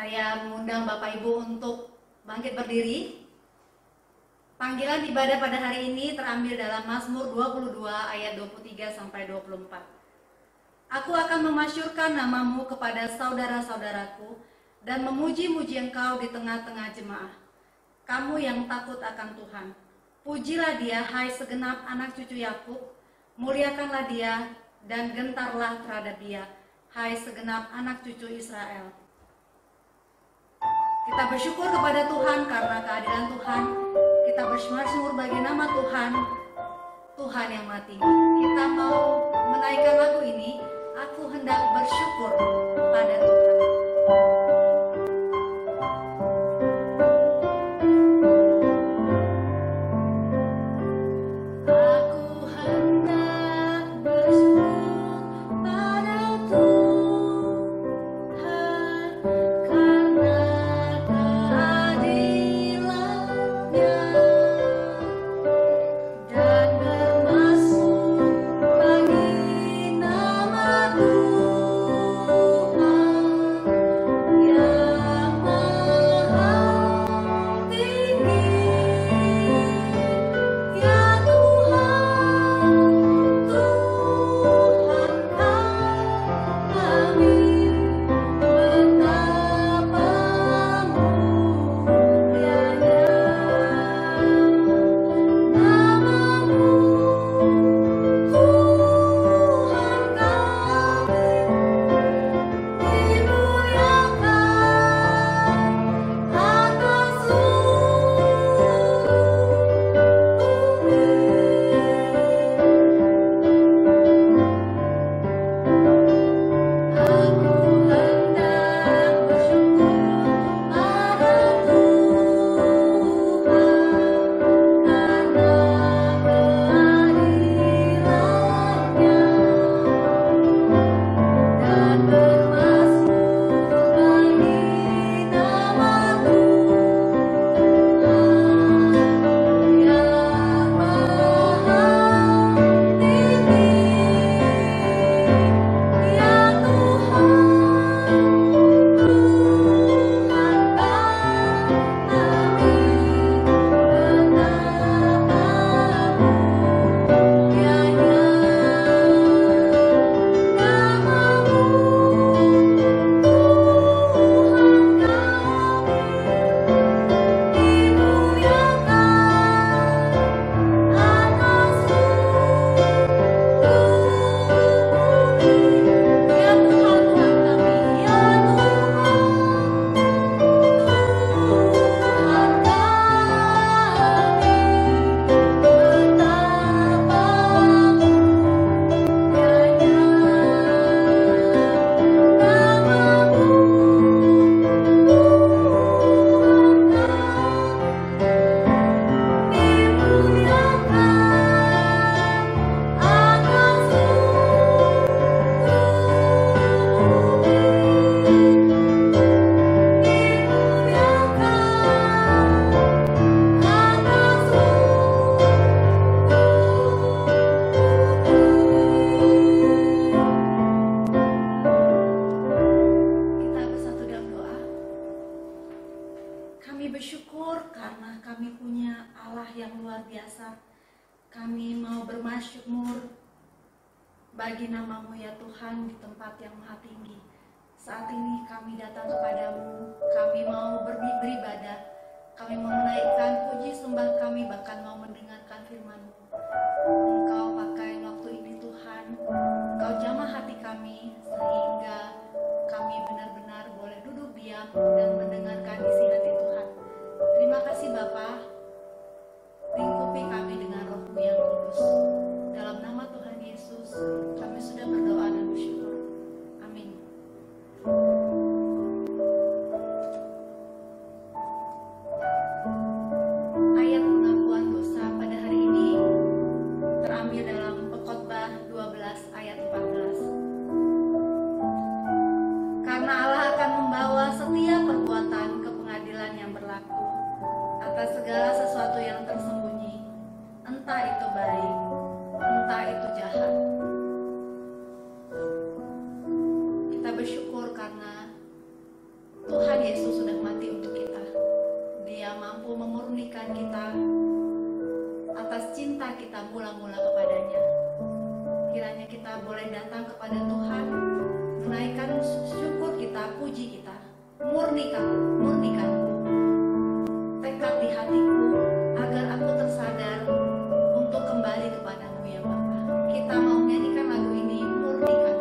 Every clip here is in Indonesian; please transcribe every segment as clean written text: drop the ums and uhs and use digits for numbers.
Saya mengundang Bapak Ibu untuk bangkit berdiri. Panggilan ibadah pada hari ini terambil dalam Mazmur 22 ayat 23 sampai 24. Aku akan memasyurkan namamu kepada saudara-saudaraku dan memuji-muji engkau di tengah-tengah jemaah. Kamu yang takut akan Tuhan, pujilah dia hai segenap anak cucu Yakub, muliakanlah dia dan gentarlah terhadap dia hai segenap anak cucu Israel. Kita bersyukur kepada Tuhan karena keadilan Tuhan. Kita bersyukur bagi nama Tuhan, Tuhan yang maha tinggi. Kita mau menaikkan lagu ini, Aku Hendak Bersyukur pada Tuhan. Bagi namamu ya Tuhan di tempat yang maha tinggi. Saat ini kami datang kepadamu, kami mau beribadah, kami mau menaikkan puji sembah kami, bahkan mau mendengarkan firman-Mu. Engkau pakai waktu ini Tuhan, Engkau jamah hati kami, sehingga kami benar-benar boleh duduk diam dan mendengarkan isi hati Tuhan. Terima kasih Bapa, lingkupi kami dengan Roh-Mu yang kudus. Dalam nama Tuhan Yesus, kami sudah berdoa dan bersyukur. Amin. Ayat pengakuan dosa pada hari ini terambil dalam Pengkhotbah 12 ayat 14. Karena Allah akan membawa setiap perbuatan ke pengadilan yang berlaku atas segala sesuatu yang tersembunyi, entah itu baik, entah itu jahat. Kita bersyukur karena Tuhan Yesus sudah mati untuk kita. Dia mampu memurnikan kita atas cinta kita mula-mula kepadanya. Kiranya kita boleh datang kepada Tuhan, menaikkan syukur kita, puji kita, murnikan tekad di hatiku agar aku tersadar untuk kembali kepadamu ya Bapa. Kita mau menyanyikan lagu ini, murnikan.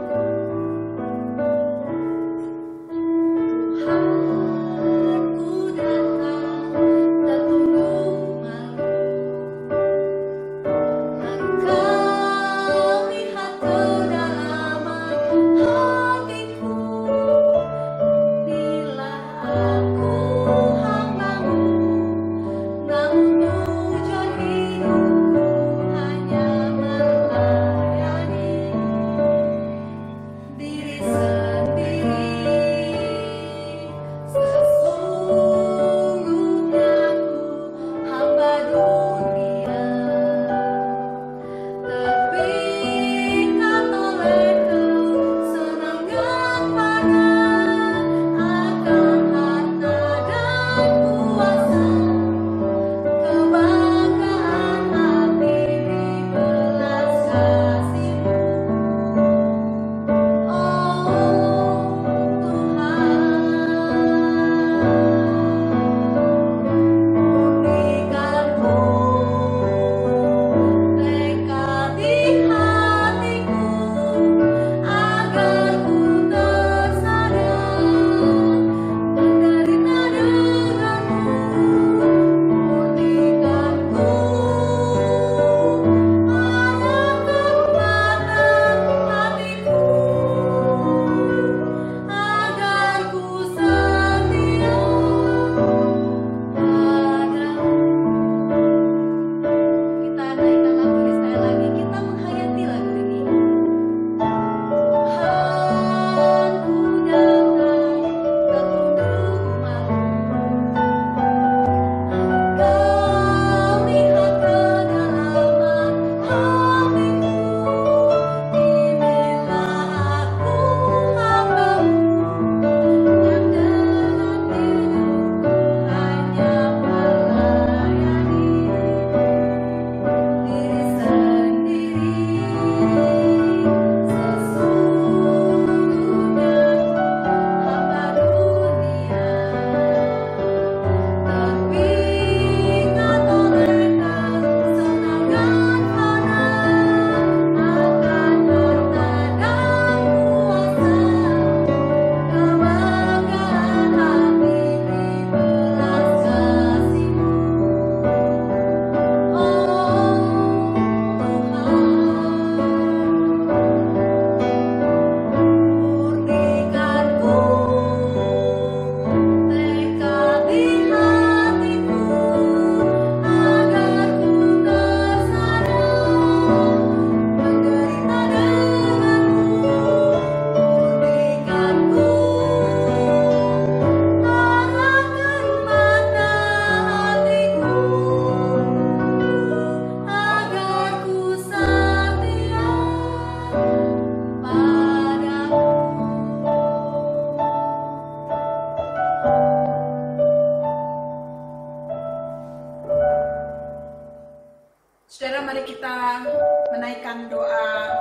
Saudara, mari kita menaikkan doa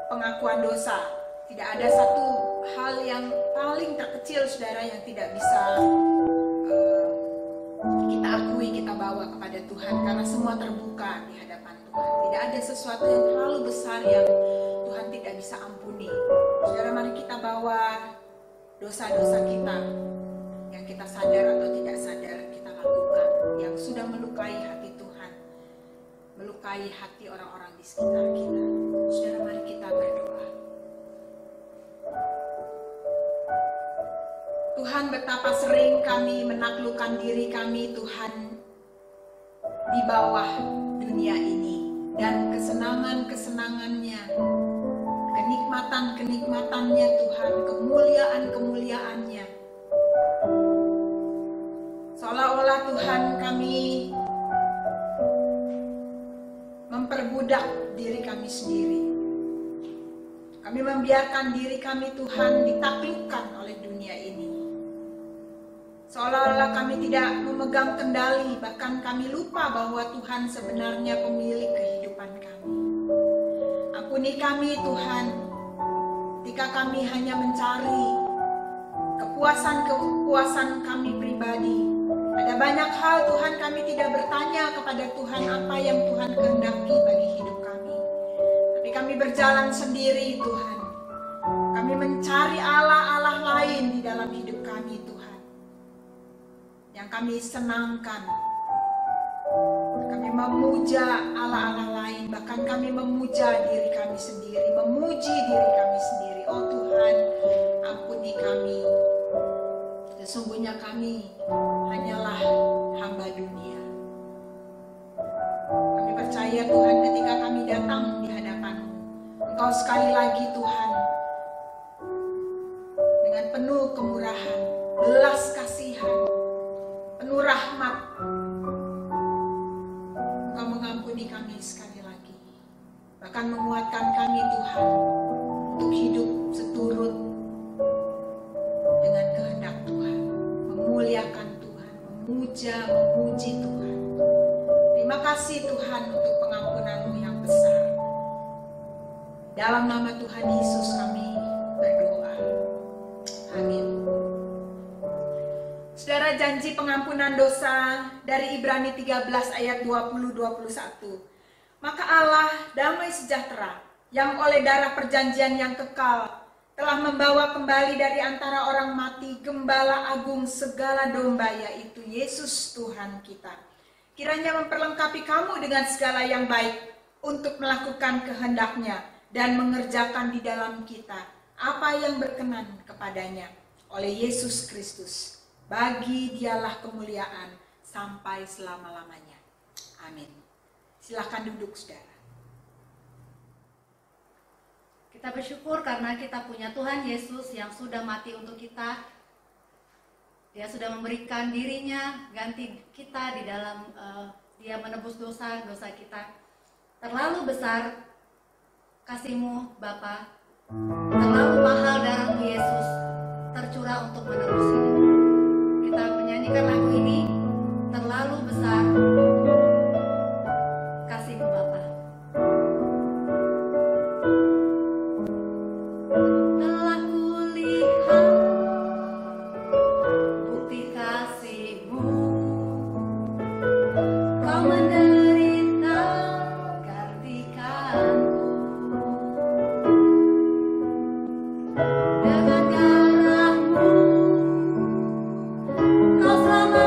pengakuan dosa. Tidak ada satu hal yang paling terkecil, saudara, yang tidak bisa kita akui, kita bawa kepada Tuhan, karena semua terbuka di hadapan Tuhan. Tidak ada sesuatu yang terlalu besar yang Tuhan tidak bisa ampuni. Saudara, mari kita bawa dosa-dosa kita yang kita sadar atau tidak sadar kita lakukan, yang sudah melukai hati Tuhan, melukai hati orang-orang di sekitar kita. Saudara, mari kita berdoa. Tuhan, betapa sering kami menaklukkan diri kami, Tuhan, di bawah dunia ini, dan kesenangan-kesenangannya, kenikmatan-kenikmatannya, Tuhan, kemuliaan-kemuliaannya. Seolah-olah Tuhan, kami memperbudak diri kami sendiri. Kami membiarkan diri kami, Tuhan, ditaklukkan oleh dunia ini. Seolah-olah kami tidak memegang kendali, bahkan kami lupa bahwa Tuhan sebenarnya pemilik kehidupan kami. Ampuni kami Tuhan, ketika kami hanya mencari kepuasan kami pribadi. Ada banyak hal Tuhan, kami tidak bertanya kepada Tuhan apa yang Tuhan kehendaki bagi hidup kami. Tapi kami berjalan sendiri Tuhan. Kami mencari Allah-Allah lain di dalam hidup kami Tuhan, yang kami senangkan. Kami memuja Allah-Allah lain, bahkan kami memuja diri kami sendiri, memuji diri kami sendiri. Oh Tuhan, ampuni kami. Sesungguhnya kami hanyalah hamba dunia. Kami percaya Tuhan, ketika kami datang di hadapan-Mu, Engkau sekali lagi Tuhan, dengan penuh kemurahan, belas kasihan, penuh rahmat, Engkau mengampuni kami sekali lagi. Bahkan menguatkan kami Tuhan untuk hidup seturut dengan kehendak Tuhan, memuliakan Tuhan, memuji Tuhan. Terima kasih Tuhan untuk pengampunan-Mu yang besar. Dalam nama Tuhan Yesus kami berdoa. Amin. Saudara, janji pengampunan dosa dari Ibrani 13 ayat 20-21. Maka Allah damai sejahtera yang oleh darah perjanjian yang kekal telah membawa kembali dari antara orang mati Gembala Agung segala domba, yaitu Yesus Tuhan kita. Kiranya memperlengkapi kamu dengan segala yang baik untuk melakukan kehendak-Nya dan mengerjakan di dalam kita apa yang berkenan kepadanya oleh Yesus Kristus. Bagi Dialah kemuliaan sampai selama-lamanya. Amin. Silakan duduk, saudara. Kita bersyukur karena kita punya Tuhan Yesus yang sudah mati untuk kita. Dia sudah memberikan dirinya ganti kita di dalam Dia menebus dosa-dosa kita. Terlalu besar kasih-Mu Bapa, terlalu mahal darah-Mu Yesus tercurah untuk menebus hidup. Kita menyanyikan lagu ini, terlalu besar kasih-Mu Bapa. Telah kulihat bukti kasih-Mu, Kau menderita gantikanku. Dengan darah-Mu Kau selamatkan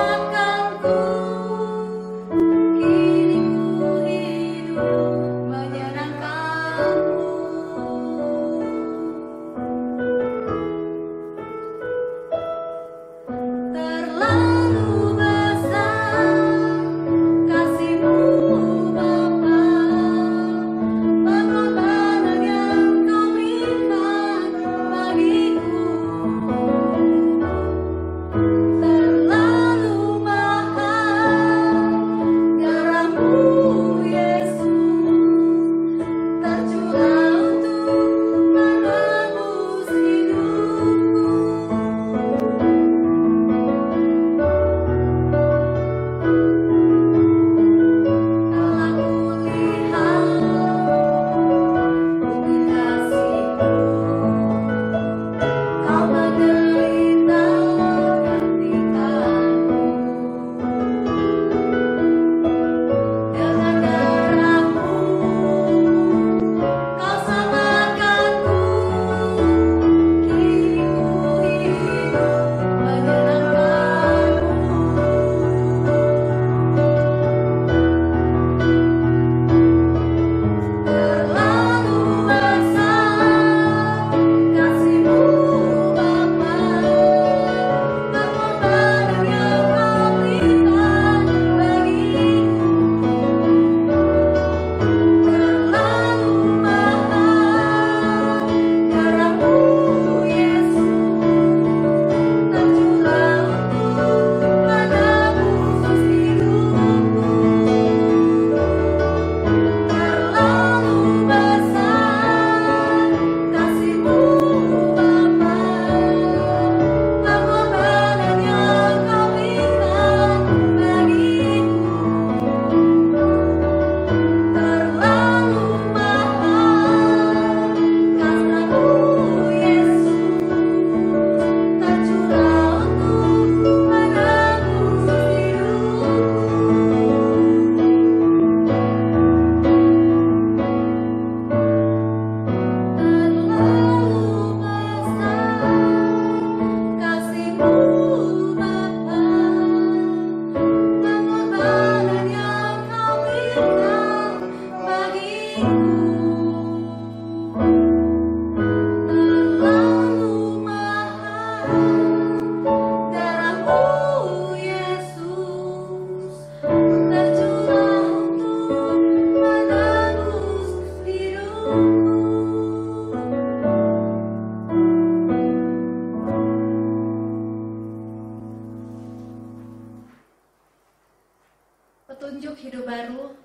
Petunjuk hidup baru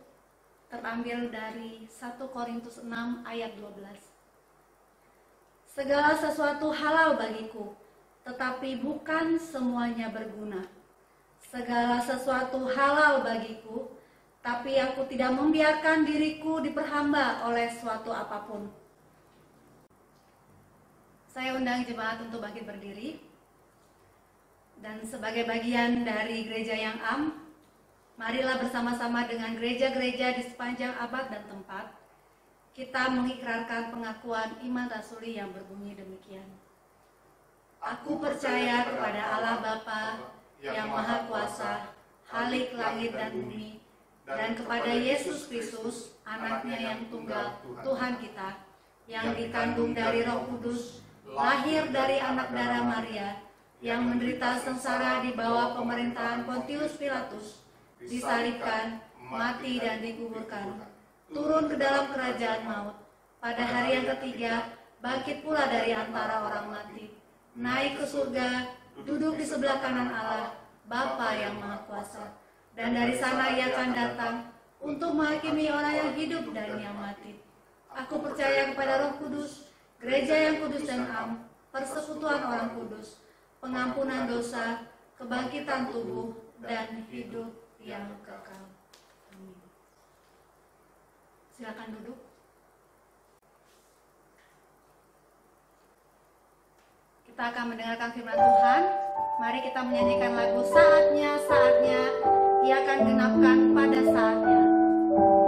terambil dari 1 Korintus 6 ayat 12. Segala sesuatu halal bagiku, tetapi bukan semuanya berguna. Segala sesuatu halal bagiku, tapi aku tidak membiarkan diriku diperhamba oleh suatu apapun. Saya undang jemaat untuk bangkit berdiri. Dan sebagai bagian dari gereja yang am, marilah bersama-sama dengan gereja-gereja di sepanjang abad dan tempat, kita mengikrarkan pengakuan iman rasuli yang berbunyi demikian. Aku percaya kepada Allah Bapa yang Maha Kuasa, Khalik langit dan bumi, dan kepada Yesus Kristus, anaknya yang tunggal, Tuhan kita, yang dikandung dari Roh Kudus, lahir dari anak darah Maria, yang menderita sengsara di bawah pemerintahan Pontius Pilatus, disalibkan, mati dan dikuburkan, turun ke dalam kerajaan maut, pada hari yang ketiga bangkit pula dari antara orang mati, naik ke surga, duduk di sebelah kanan Allah, Bapa yang Maha Kuasa, dan dari sana ia akan datang untuk menghakimi orang yang hidup dan yang mati. Aku percaya kepada Roh Kudus, gereja yang kudus dan am, persekutuan orang kudus, pengampunan dosa, kebangkitan tubuh, dan hidup yang kekal. Amin. Silakan duduk. Kita akan mendengarkan firman Tuhan. Mari kita menyanyikan lagu Saatnya, Saatnya, Ia akan genapkan pada saatnya. Ia akan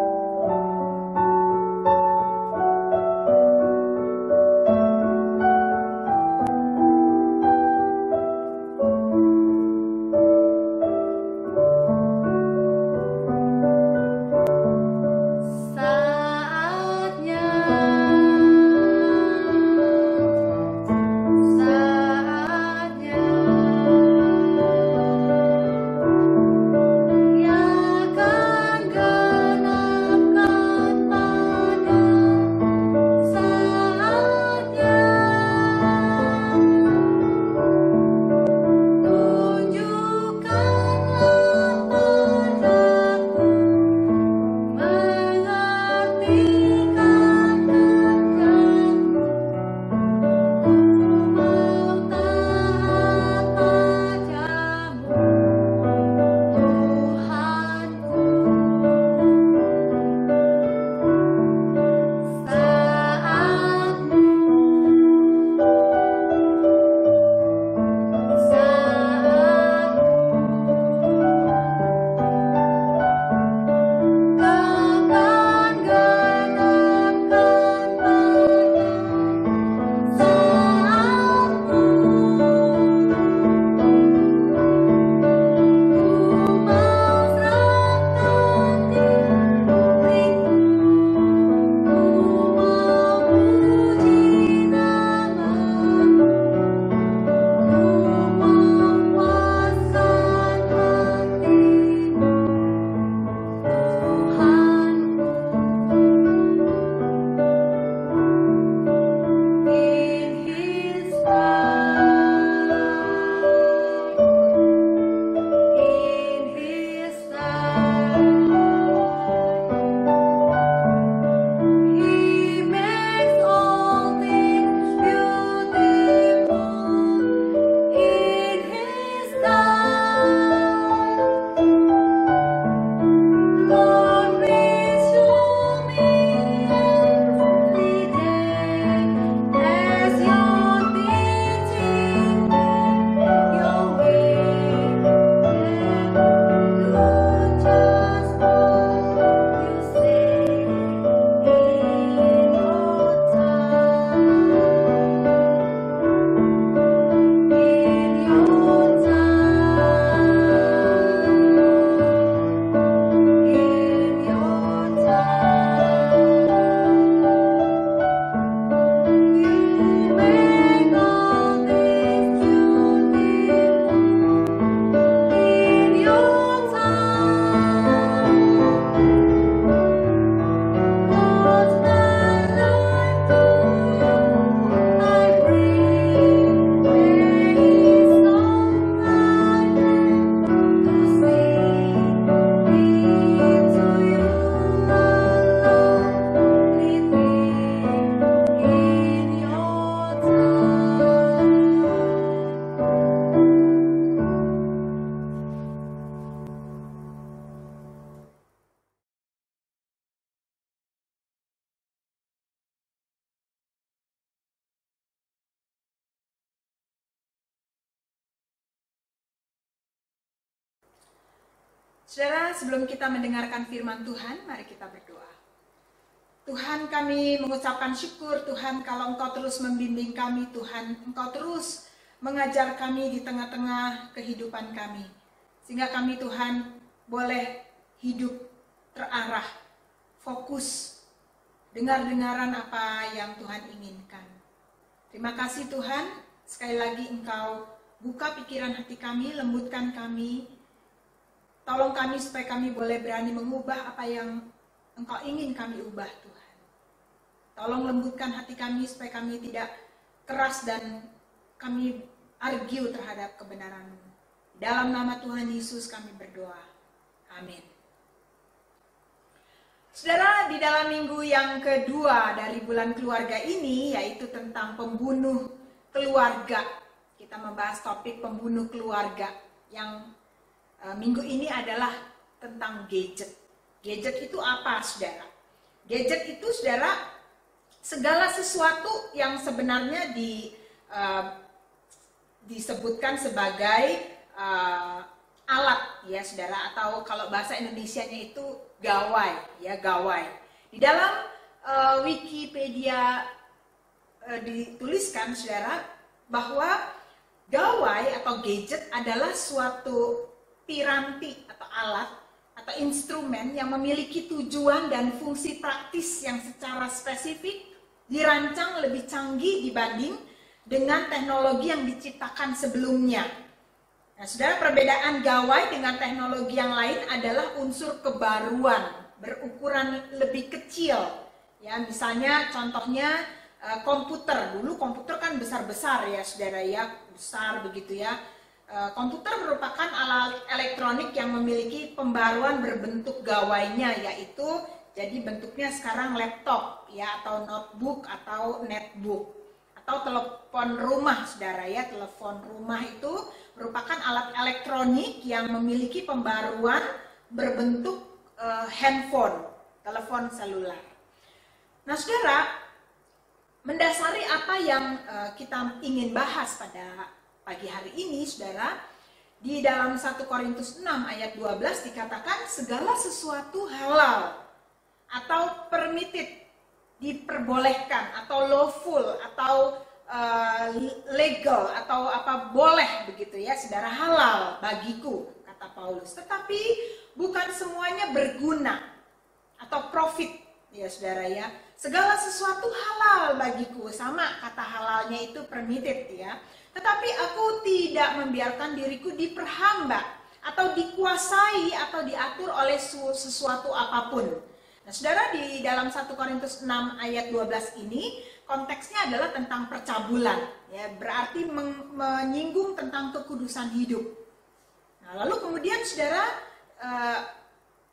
Saudara, sebelum kita mendengarkan firman Tuhan, mari kita berdoa. Tuhan, kami mengucapkan syukur, Tuhan, kalau Engkau terus membimbing kami, Tuhan, Engkau terus mengajar kami di tengah-tengah kehidupan kami. Sehingga kami, Tuhan, boleh hidup terarah, fokus, dengar-dengaran apa yang Tuhan inginkan. Terima kasih Tuhan, sekali lagi Engkau buka pikiran hati kami, lembutkan kami, tolong kami supaya kami boleh berani mengubah apa yang Engkau ingin kami ubah Tuhan. Tolong lembutkan hati kami supaya kami tidak keras dan kami argue terhadap kebenaran-Mu. Dalam nama Tuhan Yesus kami berdoa. Amin. Saudara, di dalam minggu yang kedua dari bulan keluarga ini, yaitu tentang pembunuh keluarga. Kita membahas topik pembunuh keluarga yang minggu ini adalah tentang gadget. Gadget itu apa, saudara? Gadget itu, saudara, segala sesuatu yang sebenarnya disebutkan sebagai alat, ya saudara, atau kalau bahasa Indonesianya itu gawai, ya gawai. Di dalam Wikipedia dituliskan, saudara, bahwa gawai atau gadget adalah suatu piranti atau alat atau instrumen yang memiliki tujuan dan fungsi praktis yang secara spesifik dirancang lebih canggih dibanding dengan teknologi yang diciptakan sebelumnya. Nah, saudara, perbedaan gawai dengan teknologi yang lain adalah unsur kebaruan, berukuran lebih kecil. Ya, misalnya contohnya komputer. Dulu komputer kan besar-besar ya, saudara ya, besar begitu ya. Komputer merupakan alat elektronik yang memiliki pembaruan berbentuk gawainya, yaitu jadi bentuknya sekarang laptop ya, atau notebook atau netbook. Atau telepon rumah, saudara ya. Telepon rumah itu merupakan alat elektronik yang memiliki pembaruan berbentuk handphone, telepon seluler. Nah, saudara, mendasari apa yang kita ingin bahas pada pagi hari ini, saudara, di dalam 1 Korintus 6 ayat 12 dikatakan segala sesuatu halal atau permitted, diperbolehkan, atau lawful, atau legal, atau apa, boleh begitu ya, saudara, halal bagiku, kata Paulus. Tetapi bukan semuanya berguna atau profit, ya saudara ya. Segala sesuatu halal bagiku, sama kata halalnya itu permitted ya. Tetapi aku tidak membiarkan diriku diperhamba atau dikuasai atau diatur oleh sesuatu apapun. Nah, saudara, di dalam 1 Korintus 6 ayat 12 ini konteksnya adalah tentang percabulan, ya, berarti menyinggung tentang kekudusan hidup. Nah, lalu kemudian, saudara,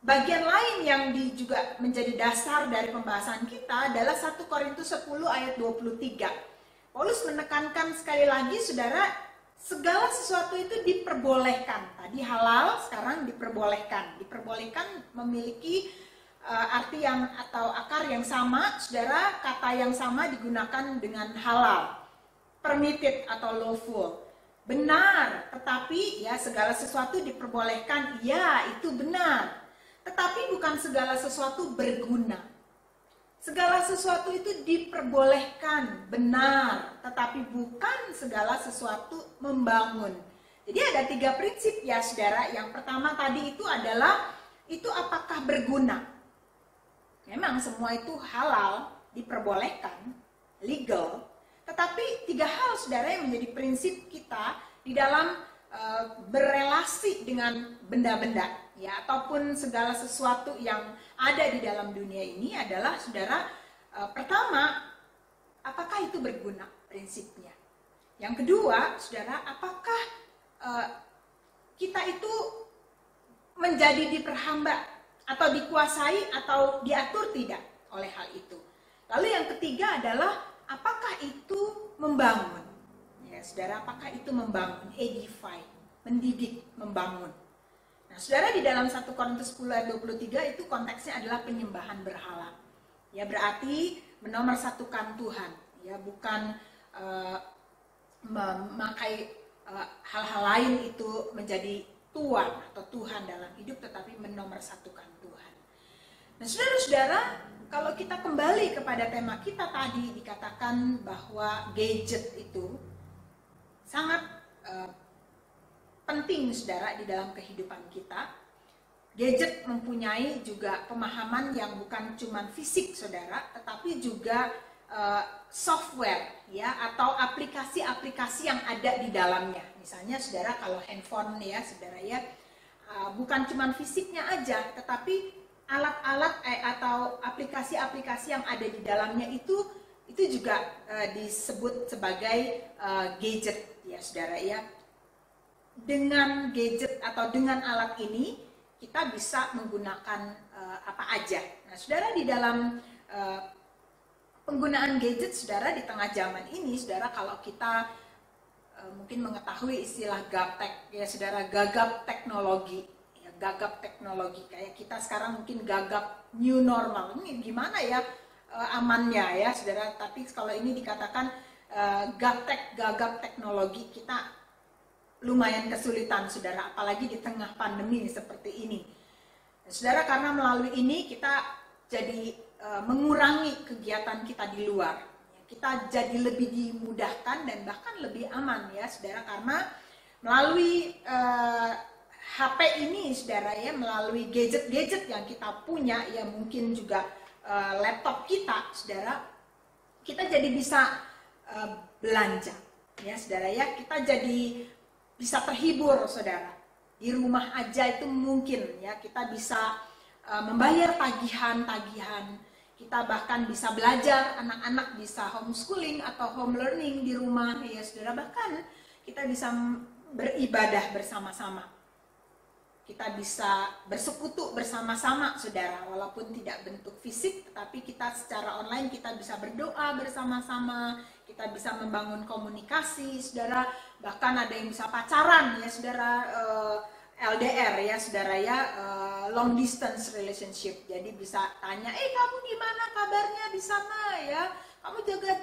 bagian lain yang juga menjadi dasar dari pembahasan kita adalah 1 Korintus 10 ayat 23. Paulus menekankan sekali lagi, saudara, segala sesuatu itu diperbolehkan. Tadi halal, sekarang diperbolehkan. Diperbolehkan memiliki arti yang atau akar yang sama, saudara, kata yang sama digunakan dengan halal, permitted atau lawful. Benar, tetapi ya segala sesuatu diperbolehkan, ya itu benar. Tetapi bukan segala sesuatu berguna. Segala sesuatu itu diperbolehkan, benar, tetapi bukan segala sesuatu membangun. Jadi ada 3 prinsip ya, saudara. Yang pertama tadi itu adalah, itu apakah berguna? Memang semua itu halal, diperbolehkan, legal, tetapi 3 hal, saudara, yang menjadi prinsip kita di dalam berelasi dengan benda-benda, ya, ataupun segala sesuatu yang ada di dalam dunia ini adalah, saudara, pertama, apakah itu berguna prinsipnya? Yang kedua, saudara, apakah kita itu menjadi diperhamba atau dikuasai atau diatur tidak oleh hal itu. Lalu yang ketiga adalah apakah itu membangun? Ya, saudara, apakah itu membangun, edify, mendidik, membangun. Nah, saudara, di dalam 1 Korintus 10 ayat 23 itu konteksnya adalah penyembahan berhala. Ya, berarti menomorsatukan Tuhan, ya, bukan memakai hal-hal lain itu menjadi tuan atau Tuhan dalam hidup, tetapi menomorsatukan Tuhan. Nah, saudara-saudara, kalau kita kembali kepada tema kita tadi, dikatakan bahwa gadget itu sangat penting, saudara, di dalam kehidupan kita. Gadget mempunyai juga pemahaman yang bukan cuma fisik, saudara, tetapi juga software, ya, atau aplikasi-aplikasi yang ada di dalamnya. Misalnya, saudara, kalau handphone, ya, saudara, ya, bukan cuma fisiknya aja, tetapi alat-alat atau aplikasi-aplikasi yang ada di dalamnya itu juga disebut sebagai gadget, ya, saudara, ya. Dengan gadget atau dengan alat ini kita bisa menggunakan apa aja. Nah, saudara, di dalam penggunaan gadget, saudara, di tengah zaman ini, saudara, kalau kita mungkin mengetahui istilah gaptek, ya, saudara, gagap teknologi, ya, gagap teknologi. Kayak kita sekarang mungkin gagap new normal. Ini gimana ya amannya, ya, saudara? Tapi kalau ini dikatakan gagap teknologi, kita lumayan kesulitan, saudara, apalagi di tengah pandemi seperti ini. Nah, saudara, karena melalui ini kita jadi mengurangi kegiatan kita di luar. Kita jadi lebih dimudahkan dan bahkan lebih aman, ya, saudara, karena melalui HP ini, saudara, ya, melalui gadget-gadget yang kita punya, ya, mungkin juga laptop kita, saudara, kita jadi bisa belanja, ya, saudara, ya, kita jadi bisa terhibur, saudara. Di rumah aja itu mungkin, ya, kita bisa membayar tagihan-tagihan. Kita bahkan bisa belajar, anak-anak bisa homeschooling atau home learning di rumah, ya, saudara. Bahkan kita bisa beribadah bersama-sama. Kita bisa bersekutu bersama-sama, saudara. Walaupun tidak bentuk fisik, tetapi kita secara online kita bisa berdoa bersama-sama. Kita bisa membangun komunikasi, saudara. Bahkan ada yang bisa pacaran, ya, saudara, LDR, ya, saudara, ya, long distance relationship. Jadi bisa tanya, kamu gimana kabarnya di sana, ya, kamu jaga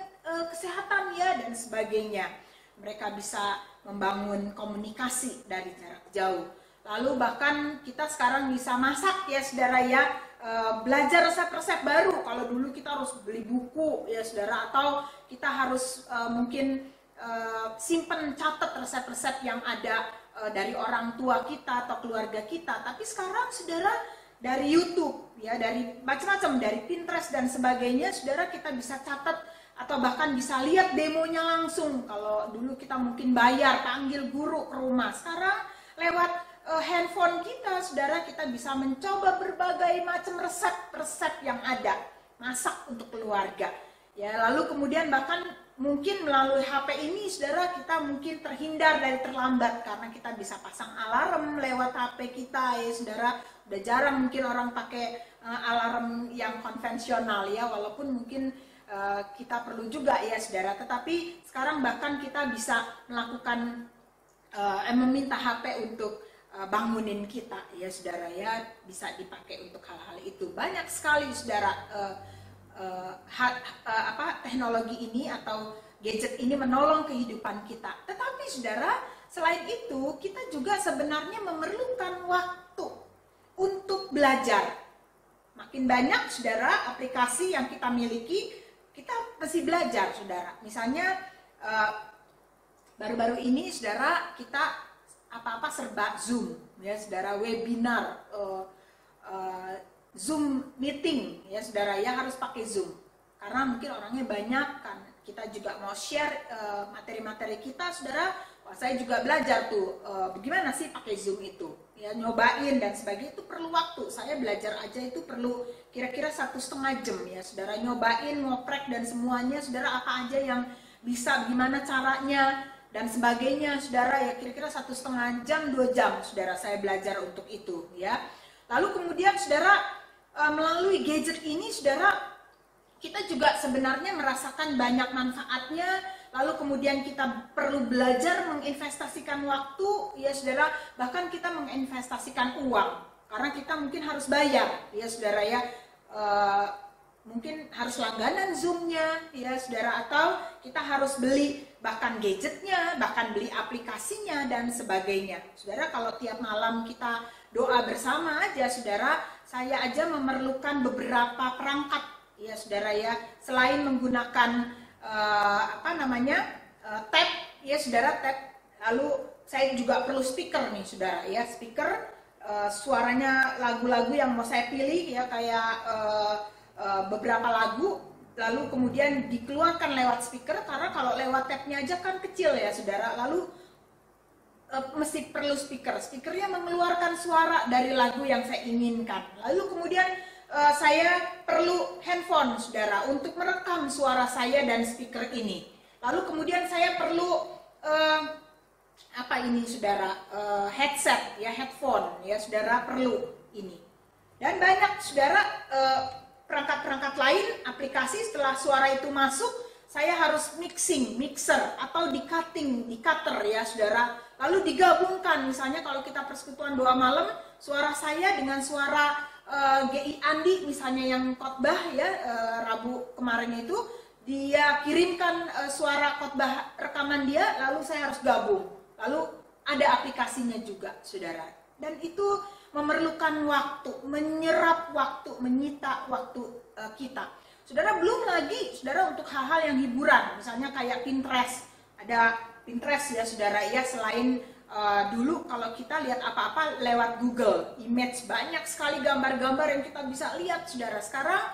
kesehatan, ya, dan sebagainya. Mereka bisa membangun komunikasi dari jarak jauh. Lalu bahkan kita sekarang bisa masak, ya, saudara, ya, belajar resep-resep baru. Kalau dulu kita harus beli buku, ya, saudara, atau kita harus mungkin simpen, catat resep-resep yang ada dari orang tua kita atau keluarga kita. Tapi sekarang, saudara, dari YouTube, ya, dari macam-macam, dari Pinterest dan sebagainya, saudara, kita bisa catat atau bahkan bisa lihat demonya langsung. Kalau dulu kita mungkin bayar, panggil guru ke rumah. Sekarang lewat handphone kita, saudara, kita bisa mencoba berbagai macam resep-resep yang ada, masak untuk keluarga, ya. Lalu kemudian bahkan mungkin melalui HP ini, saudara, kita mungkin terhindar dari terlambat karena kita bisa pasang alarm lewat HP kita, ya, saudara. Udah jarang mungkin orang pakai alarm yang konvensional, ya, walaupun mungkin kita perlu juga, ya, saudara. Tetapi sekarang bahkan kita bisa melakukan meminta HP untuk bangunin kita, ya, saudara, ya, bisa dipakai untuk hal-hal itu. Banyak sekali, saudara, teknologi ini atau gadget ini menolong kehidupan kita. Tetapi, saudara, selain itu kita juga sebenarnya memerlukan waktu untuk belajar. Makin banyak, saudara, aplikasi yang kita miliki, kita mesti belajar, saudara. Misalnya baru-baru ini, saudara, kita apa-apa serba Zoom, ya, saudara, webinar, Zoom meeting, ya, saudara, ya, harus pakai Zoom karena mungkin orangnya banyak kan. Kita juga mau share materi-materi kita, saudara. Wah, saya juga belajar tuh bagaimana sih pakai Zoom itu, ya, nyobain dan sebagainya. Itu perlu waktu. Saya belajar aja itu perlu kira-kira 1,5 jam, ya, saudara, nyobain, ngoprek dan semuanya, saudara, apa aja yang bisa, gimana caranya dan sebagainya, saudara, ya, kira-kira 1,5 jam, 2 jam, saudara, saya belajar untuk itu, ya. Lalu kemudian, saudara, melalui gadget ini, saudara, kita juga sebenarnya merasakan banyak manfaatnya. Lalu kemudian kita perlu belajar menginvestasikan waktu, ya, saudara, bahkan kita menginvestasikan uang karena kita mungkin harus bayar, ya, saudara, ya, mungkin harus langganan Zoom-nya, ya, saudara, atau kita harus beli bahkan gadgetnya, bahkan beli aplikasinya dan sebagainya. Saudara, kalau tiap malam kita doa bersama aja, saudara, saya aja memerlukan beberapa perangkat, ya saudara ya, selain menggunakan tab, ya saudara, tab. Lalu saya juga perlu speaker nih, saudara ya, speaker, suaranya lagu-lagu yang mau saya pilih ya, kayak beberapa lagu, lalu kemudian dikeluarkan lewat speaker, karena kalau lewat tabnya aja kan kecil ya saudara, lalu mesti perlu speakernya mengeluarkan suara dari lagu yang saya inginkan. Lalu kemudian saya perlu handphone saudara untuk merekam suara saya dan speaker ini. Lalu kemudian saya perlu headset ya, headphone ya saudara, perlu ini. Dan banyak saudara perangkat-perangkat lain, aplikasi. Setelah suara itu masuk, saya harus mixer atau di cutter ya saudara, lalu digabungkan. Misalnya kalau kita persekutuan doa malam, suara saya dengan suara GI Andi misalnya yang khotbah ya, Rabu kemarin itu, dia kirimkan suara khotbah rekaman dia, lalu saya harus gabung, lalu ada aplikasinya juga saudara. Dan itu memerlukan waktu, menyerap waktu, menyita waktu kita. Saudara, belum lagi saudara untuk hal-hal yang hiburan, misalnya kayak Pinterest. Ada Pinterest ya saudara ya, selain dulu kalau kita lihat apa-apa lewat Google Image, banyak sekali gambar-gambar yang kita bisa lihat saudara. Sekarang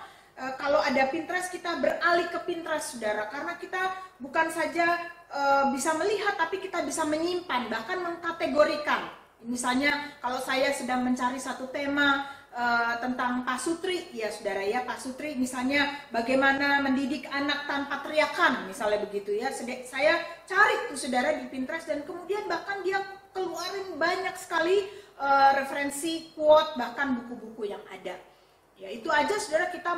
kalau ada Pinterest, kita beralih ke Pinterest saudara, karena kita bukan saja bisa melihat, tapi kita bisa menyimpan, bahkan mengkategorikan. Misalnya kalau saya sedang mencari satu tema tentang pasutri ya saudara ya, pasutri misalnya bagaimana mendidik anak tanpa teriakan misalnya begitu ya, saya cari tuh saudara di Pinterest, dan kemudian bahkan dia keluarin banyak sekali referensi, quote, bahkan buku-buku yang ada. Ya itu aja saudara, kita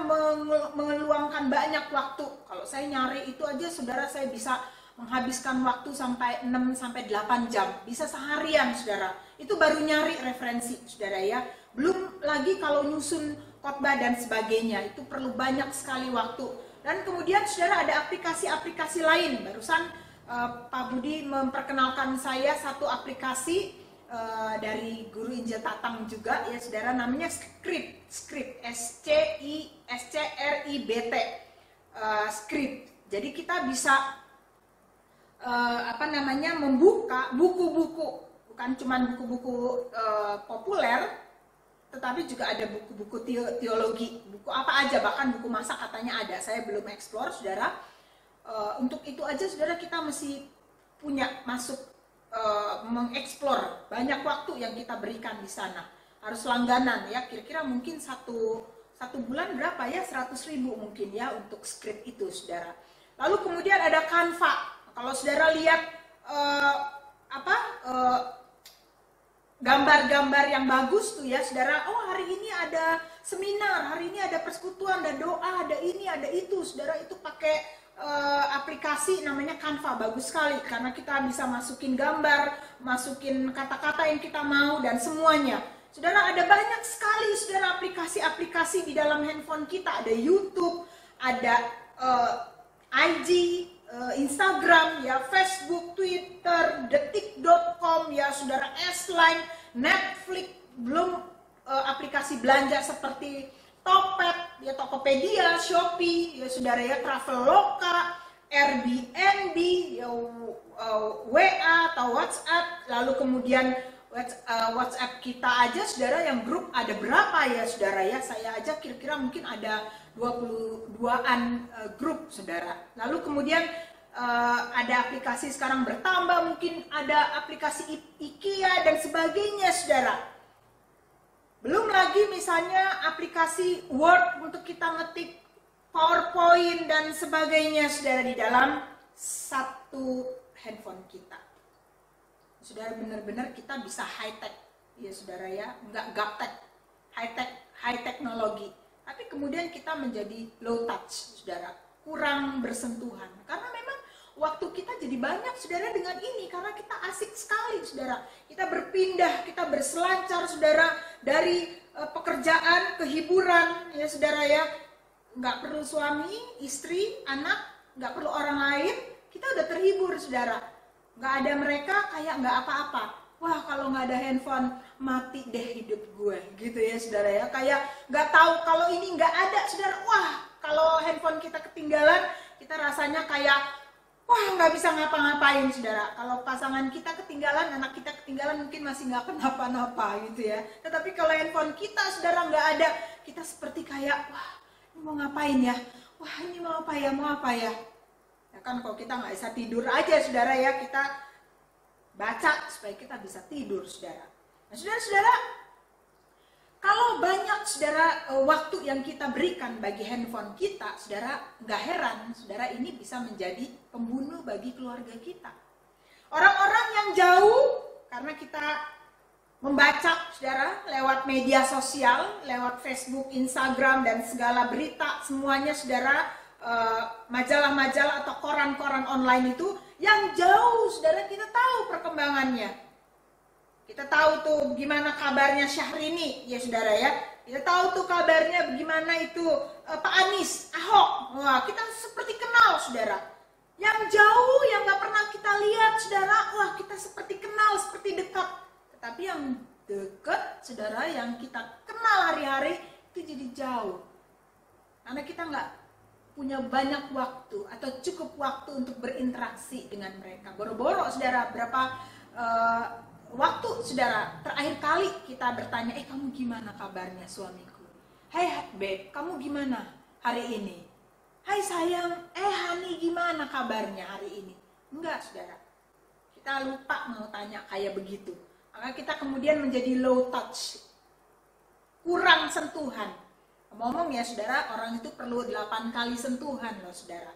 mengeluangkan banyak waktu. Kalau saya nyari itu aja saudara, saya bisa menghabiskan waktu sampai 6-8 jam, bisa seharian saudara. Itu baru nyari referensi saudara ya. Belum lagi kalau nyusun khotbah dan sebagainya, itu perlu banyak sekali waktu. Dan kemudian saudara ada aplikasi-aplikasi lain. Barusan Pak Budi memperkenalkan saya satu aplikasi dari Guru Injil Tatang juga ya saudara, namanya Script, SCRIBT, Script. Jadi kita bisa membuka buku-buku, bukan cuma buku-buku populer, tetapi juga ada buku-buku teologi, buku apa aja, bahkan buku masak katanya ada. Saya belum explore saudara. Untuk itu aja saudara, kita mesti punya mengeksplor, banyak waktu yang kita berikan di sana. Harus langganan ya, kira-kira mungkin satu bulan berapa ya, 100.000 mungkin ya untuk script itu saudara. Lalu kemudian ada Canva. Kalau saudara lihat gambar-gambar yang bagus tuh ya saudara, oh hari ini ada seminar, hari ini ada persekutuan, ada doa, ada ini, ada itu saudara, itu pakai aplikasi namanya Canva. Bagus sekali karena kita bisa masukin gambar, masukin kata-kata yang kita mau dan semuanya. Saudara, ada banyak sekali saudara aplikasi-aplikasi di dalam handphone kita. Ada YouTube, ada IG, Instagram ya, Facebook, Twitter, detik.com ya saudara, S-Line, Netflix, belum aplikasi belanja seperti Topet ya, Tokopedia, Shopee ya saudara ya, Traveloka, Airbnb ya, WA atau WhatsApp. Lalu kemudian WhatsApp kita aja saudara, yang grup ada berapa ya saudara ya, saya aja kira-kira mungkin ada 22-an grup saudara. Lalu kemudian ada aplikasi sekarang bertambah, mungkin ada aplikasi IKEA dan sebagainya saudara. Belum lagi misalnya aplikasi Word untuk kita ngetik, PowerPoint dan sebagainya saudara, di dalam satu handphone kita. Saudara, benar-benar kita bisa high tech ya saudara ya, nggak gaptek, high teknologi. Tapi kemudian kita menjadi low touch saudara, kurang bersentuhan, karena memang waktu kita jadi banyak saudara dengan ini, karena kita asik sekali saudara, kita berpindah, kita berselancar saudara, dari pekerjaan ke hiburan ya saudara ya, nggak perlu suami, istri, anak, nggak perlu orang lain, kita udah terhibur saudara. Nggak ada mereka kayak nggak apa-apa. Wah, kalau nggak ada handphone mati deh hidup gue, gitu ya saudara ya. Kayak nggak tahu kalau ini nggak ada saudara. Wah, kalau handphone kita ketinggalan, kita rasanya kayak wah nggak bisa ngapa-ngapain saudara. Kalau pasangan kita ketinggalan, anak kita ketinggalan mungkin masih nggak kenapa-napa gitu ya. Tetapi kalau handphone kita saudara nggak ada, kita seperti kayak wah ini mau ngapain ya? Wah ini mau apa ya? Mau apa ya? Ya kan kalau kita nggak bisa tidur aja saudara ya, kita baca supaya kita bisa tidur saudara. Nah saudara-saudara, kalau banyak saudara waktu yang kita berikan bagi handphone kita, saudara nggak heran saudara ini bisa menjadi pembunuh bagi keluarga kita. Orang-orang yang jauh karena kita membaca saudara lewat media sosial, lewat Facebook, Instagram dan segala berita semuanya saudara, majalah-majalah atau koran-koran online itu yang jauh saudara kita tahu perkembangannya. Kita tahu tuh gimana kabarnya Syahrini ya saudara ya. Kita tahu tuh kabarnya bagaimana itu Pak Anies, Ahok. Wah kita seperti kenal saudara. Yang jauh yang gak pernah kita lihat saudara, wah kita seperti kenal, seperti dekat. Tetapi yang dekat saudara, yang kita kenal hari-hari itu jadi jauh. Karena kita nggak punya banyak waktu atau cukup waktu untuk berinteraksi dengan mereka. Boro-boro saudara, berapa waktu saudara terakhir kali kita bertanya, kamu gimana kabarnya suamiku? Hai babe, kamu gimana hari ini? Hai sayang, Hani gimana kabarnya hari ini? Enggak saudara, kita lupa mau tanya kayak begitu. Maka kita kemudian menjadi low touch, kurang sentuhan. Ngomong ya saudara, orang itu perlu 8 kali sentuhan loh saudara.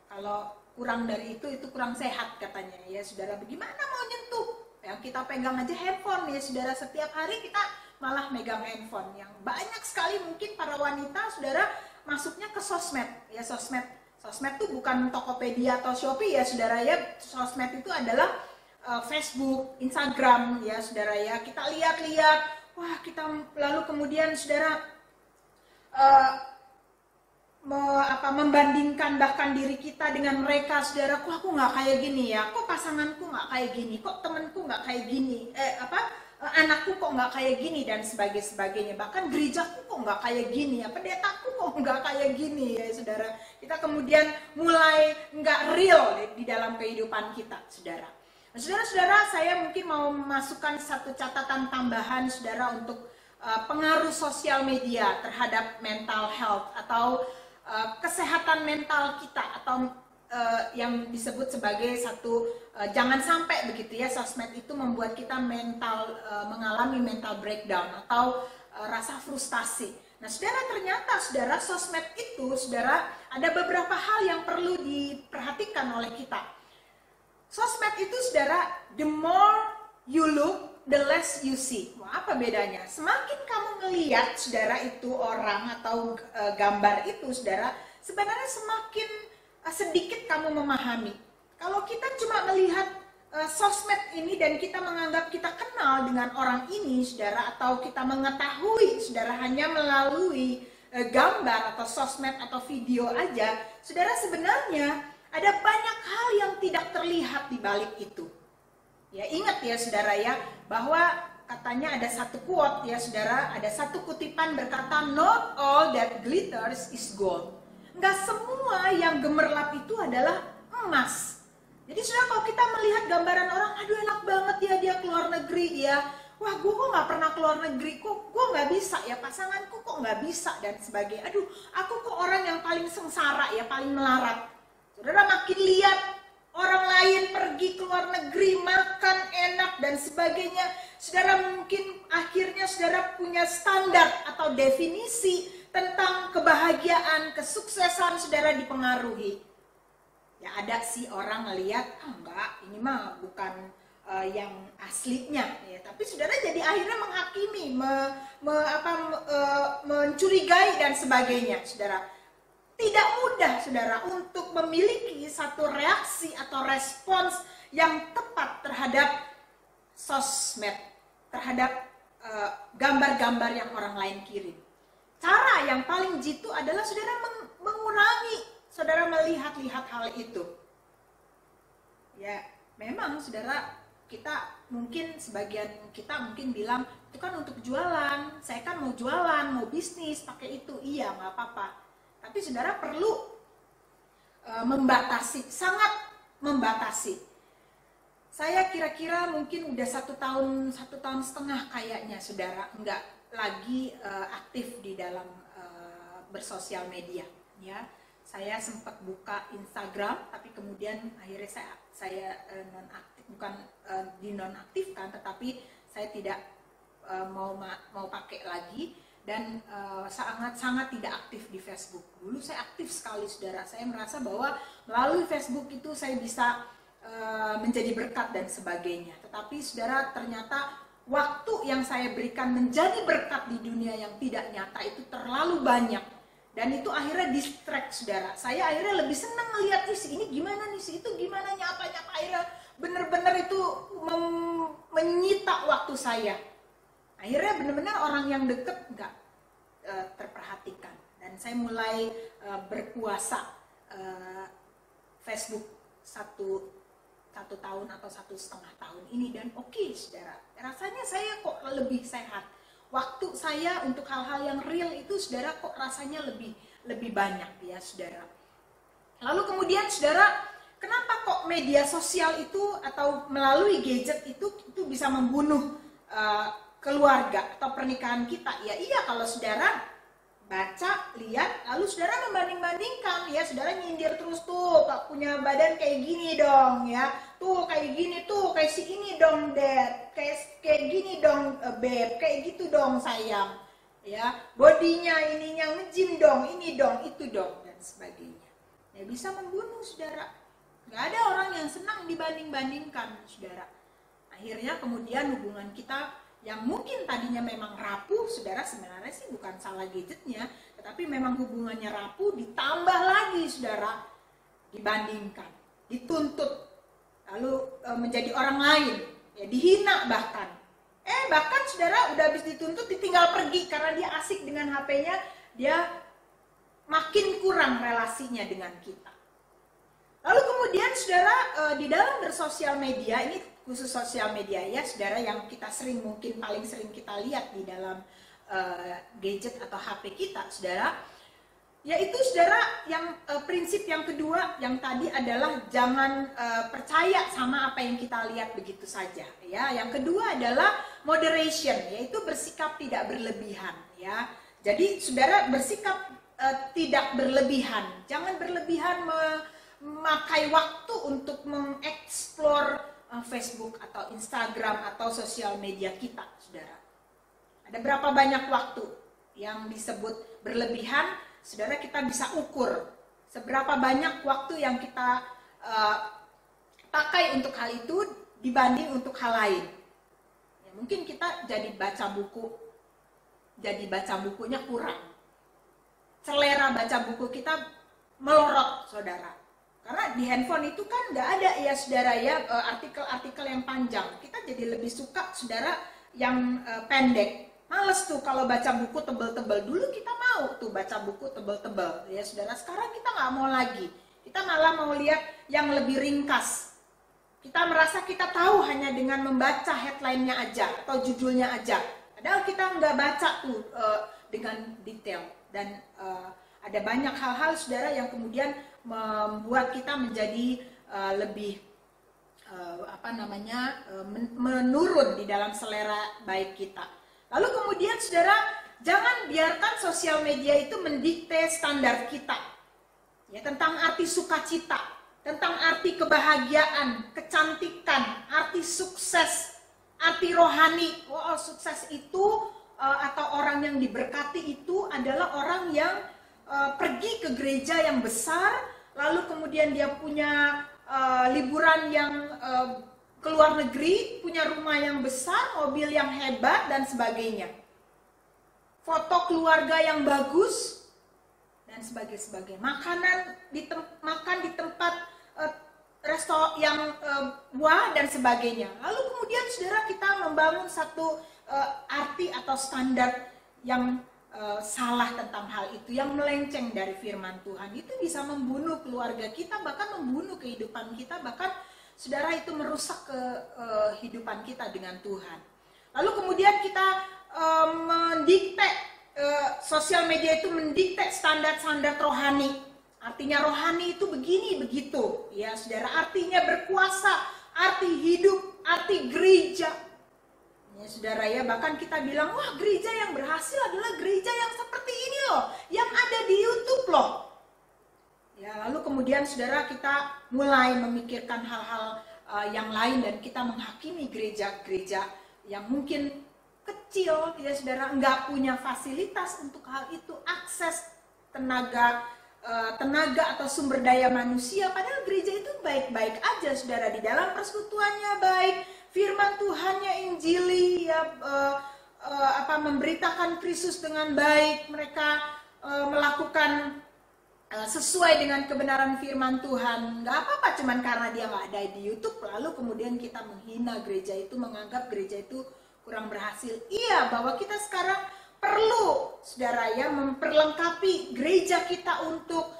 Kalau kurang dari itu kurang sehat katanya ya saudara. Bagaimana mau nyentuh? Yang kita pegang aja handphone ya saudara. Setiap hari kita malah megang handphone. Yang banyak sekali mungkin para wanita saudara masuknya ke sosmed. Ya sosmed tuh bukan Tokopedia atau Shopee ya saudara ya. Sosmed itu adalah Facebook, Instagram ya saudara ya. Kita lihat-lihat, wah kita lalu kemudian saudara membandingkan bahkan diri kita dengan mereka saudara. Kok aku nggak kayak gini ya, kok pasanganku nggak kayak gini, kok temanku nggak kayak gini, anakku kok nggak kayak gini dan sebagainya. Bahkan gerejaku kok nggak kayak gini, pendetaku kok nggak kayak gini ya saudara. Kita kemudian mulai nggak real di dalam kehidupan kita saudara. Nah, saudara-saudara, saya mungkin mau memasukkan satu catatan tambahan saudara untuk pengaruh sosial media terhadap mental health atau kesehatan mental kita, atau yang disebut sebagai satu jangan sampai begitu ya, sosmed itu membuat kita mengalami mental breakdown atau rasa frustasi. Nah saudara, ternyata saudara sosmed itu saudara ada beberapa hal yang perlu diperhatikan oleh kita. Sosmed itu saudara, the more you look, the less you see. Wah, apa bedanya? Semakin kamu melihat saudara itu orang atau gambar itu saudara, sebenarnya semakin sedikit kamu memahami. Kalau kita cuma melihat sosmed ini dan kita menganggap kita kenal dengan orang ini saudara, atau kita mengetahui saudara hanya melalui gambar atau sosmed atau video aja, saudara sebenarnya ada banyak hal yang tidak terlihat di balik itu. Ya ingat ya saudara ya, bahwa katanya ada satu quote ya saudara, ada satu kutipan berkata, not all that glitters is gold. Enggak semua yang gemerlap itu adalah emas. Jadi saudara, kalau kita melihat gambaran orang, aduh enak banget ya dia keluar negeri ya, wah gue kok nggak pernah keluar negeri, kok gue nggak bisa ya, pasanganku kok nggak bisa dan sebagainya, aduh aku kok orang yang paling sengsara ya, paling melarat. Saudara makin lihat orang lain pergi ke luar negeri, makan enak dan sebagainya, saudara mungkin akhirnya saudara punya standar atau definisi tentang kebahagiaan, kesuksesan saudara dipengaruhi. Ya ada sih orang ngelihat, enggak, ini mah bukan yang aslinya ya, tapi saudara jadi akhirnya menghakimi, mencurigai dan sebagainya saudara. Tidak mudah saudara untuk memiliki satu reaksi atau respons yang tepat terhadap sosmed, terhadap gambar-gambar yang orang lain kirim. Cara yang paling jitu adalah saudara mengurangi saudara melihat-lihat hal itu. Ya, memang saudara, kita mungkin sebagian kita mungkin bilang itu kan untuk jualan, saya kan mau jualan, mau bisnis pakai itu, iya nggak apa-apa. Tapi saudara perlu membatasi, sangat membatasi. Saya kira-kira mungkin udah 1 tahun setengah kayaknya saudara nggak lagi aktif di dalam bersosial media. Ya, saya sempat buka Instagram, tapi kemudian akhirnya saya nonaktif, bukan dinonaktifkan, tetapi saya tidak mau pakai lagi. Dan sangat tidak aktif di Facebook. Dulu saya aktif sekali saudara, saya merasa bahwa melalui Facebook itu saya bisa menjadi berkat dan sebagainya. Tetapi saudara, ternyata waktu yang saya berikan menjadi berkat di dunia yang tidak nyata itu terlalu banyak. Dan itu akhirnya distract saudara. Saya akhirnya lebih senang melihat si ini gimana nih, si itu gimana, nyapa. Akhirnya benar-benar itu menyita waktu saya. Akhirnya benar-benar orang yang deket nggak terperhatikan. Dan saya mulai berpuasa Facebook satu tahun atau 1,5 tahun ini. Dan oke, saudara, rasanya saya kok lebih sehat. Waktu saya untuk hal-hal yang real itu saudara kok rasanya lebih banyak ya saudara. Lalu kemudian saudara, kenapa kok media sosial itu atau melalui gadget itu bisa membunuh keluarga atau pernikahan kita? Ya iya, kalau saudara baca, lihat, lalu saudara membanding-bandingkan, ya saudara nyindir terus tuh, tak punya badan kayak gini dong ya, tuh kayak gini tuh, kayak si ini dong dad, kayak gini dong babe, kayak gitu dong sayang, ya bodinya ininya nge-gym dong, ini dong, itu dong, dan sebagainya. Ya bisa membunuh saudara. Nggak ada orang yang senang dibanding-bandingkan saudara. Akhirnya kemudian hubungan kita yang mungkin tadinya memang rapuh, saudara, sebenarnya sih bukan salah gadgetnya, tetapi memang hubungannya rapuh, ditambah lagi saudara, dibandingkan, dituntut, lalu menjadi orang lain, ya dihina bahkan. Bahkan saudara udah habis dituntut ditinggal pergi karena dia asik dengan HP-nya, dia makin kurang relasinya dengan kita. Lalu kemudian saudara, di dalam bersosial media, ini khusus sosial media ya saudara, yang kita paling sering kita lihat di dalam gadget atau HP kita saudara, yaitu saudara yang prinsip yang kedua yang tadi adalah jangan percaya sama apa yang kita lihat begitu saja ya. Yang kedua adalah moderation, yaitu bersikap tidak berlebihan ya. Jadi saudara bersikap tidak berlebihan, jangan berlebihan memakai waktu untuk mengeksplor Facebook atau Instagram atau sosial media kita, saudara. Ada berapa banyak waktu yang disebut berlebihan, saudara, kita bisa ukur seberapa banyak waktu yang kita pakai untuk hal itu dibanding untuk hal lain. Ya, mungkin kita jadi baca bukunya kurang. Selera baca buku kita melorot, saudara. Karena di handphone itu kan nggak ada ya saudara ya artikel-artikel yang panjang. Kita jadi lebih suka saudara yang pendek. Males tuh kalau baca buku tebel-tebel. Dulu kita mau tuh baca buku tebel-tebel ya saudara. Sekarang kita nggak mau lagi. Kita malah mau lihat yang lebih ringkas. Kita merasa kita tahu hanya dengan membaca headline-nya aja atau judulnya aja. Padahal kita nggak baca tuh dengan detail. Dan ada banyak hal-hal saudara yang kemudian membuat kita menjadi lebih menurun di dalam selera baik kita. Lalu kemudian saudara, jangan biarkan sosial media itu mendikte standar kita ya, tentang arti sukacita, tentang arti kebahagiaan, kecantikan, arti sukses, arti rohani. Sukses itu atau orang yang diberkati itu adalah orang yang pergi ke gereja yang besar, lalu kemudian dia punya liburan yang ke luar negeri, punya rumah yang besar, mobil yang hebat, dan sebagainya. Foto keluarga yang bagus, dan sebagainya. Makan di tempat resto yang wah, dan sebagainya. Lalu kemudian saudara, kita membangun satu arti atau standar yang salah tentang hal itu, yang melenceng dari firman Tuhan. Itu bisa membunuh keluarga kita, bahkan membunuh kehidupan kita, bahkan saudara, itu merusak kehidupan kita dengan Tuhan. Lalu kemudian kita mendikte, sosial media itu mendikte standar-standar rohani. Artinya rohani itu begini begitu, ya saudara. Artinya berkuasa, arti hidup, arti gereja. Ya saudara ya, bahkan kita bilang, wah gereja yang berhasil adalah gereja yang seperti ini loh, yang ada di YouTube loh. Ya, lalu kemudian saudara kita mulai memikirkan hal-hal yang lain dan kita menghakimi gereja-gereja yang mungkin kecil, ya saudara, nggak punya fasilitas untuk hal itu, akses tenaga atau sumber daya manusia. Padahal gereja itu baik-baik aja saudara, di dalam persekutuannya baik, firman Tuhannya injili, ya memberitakan Kristus dengan baik, mereka melakukan sesuai dengan kebenaran firman Tuhan. Nggak apa-apa cuman karena dia nggak ada di YouTube lalu kemudian kita menghina gereja itu, menganggap gereja itu kurang berhasil. Iya, bahwa kita sekarang perlu saudara ya memperlengkapi gereja kita untuk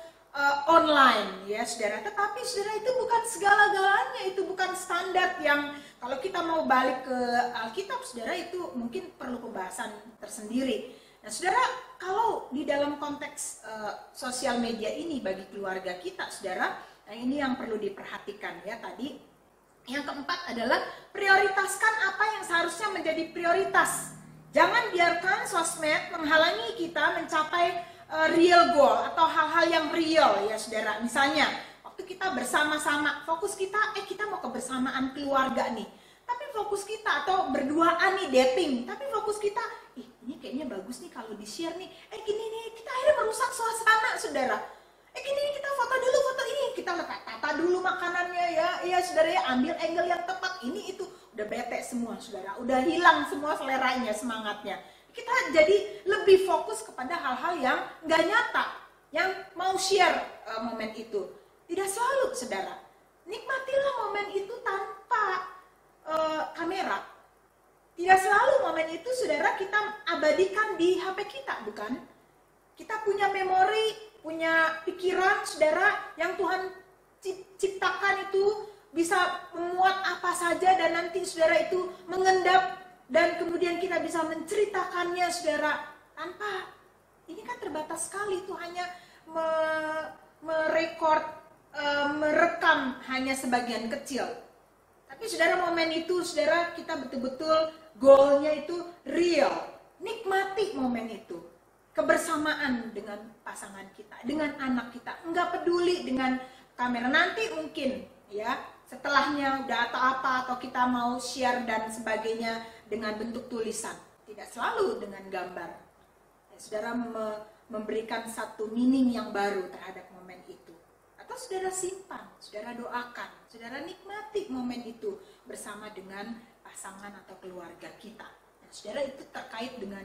online, ya saudara. Tetapi saudara, itu bukan segala-galanya, itu bukan standar yang kalau kita mau balik ke Alkitab saudara, itu mungkin perlu pembahasan tersendiri. Nah saudara, kalau di dalam konteks sosial media ini bagi keluarga kita saudara, nah ini yang perlu diperhatikan ya tadi. Yang keempat adalah prioritaskan apa yang seharusnya menjadi prioritas. Jangan biarkan sosmed menghalangi kita mencapai real goal atau hal-hal yang real ya saudara. Misalnya waktu kita bersama-sama, fokus kita kita mau kebersamaan keluarga nih. Tapi fokus kita, atau berduaan nih dating, tapi fokus kita, ini kayaknya bagus nih kalau di-share nih. Gini nih, kita akhirnya merusak suasana saudara. Gini nih, kita foto dulu, foto ini, kita tata dulu makanannya ya saudara ya, ambil angle yang tepat, ini itu udah bete semua saudara, udah hilang semua seleranya, semangatnya. Kita jadi lebih fokus kepada hal-hal yang nggak nyata, yang mau share momen itu. Tidak selalu saudara, nikmatilah momen itu tanpa kamera. Tidak selalu momen itu saudara kita abadikan di HP kita, bukan? Kita punya memori, punya pikiran saudara yang Tuhan ciptakan itu bisa memuat apa saja, dan nanti saudara itu mengendap dan kemudian kita bisa menceritakannya saudara, tanpa ini kan terbatas sekali, itu hanya merekam hanya sebagian kecil. Tapi saudara, momen itu saudara kita betul-betul goalnya itu real. Nikmati momen itu, kebersamaan dengan pasangan kita, dengan anak kita. Enggak peduli dengan kamera. Nanti mungkin ya setelahnya udah atau apa, atau kita mau share dan sebagainya dengan bentuk tulisan, tidak selalu dengan gambar ya, saudara memberikan satu meaning yang baru terhadap momen itu. Atau saudara simpan, saudara doakan, saudara nikmati momen itu bersama dengan pasangan atau keluarga kita. Nah, saudara, itu terkait dengan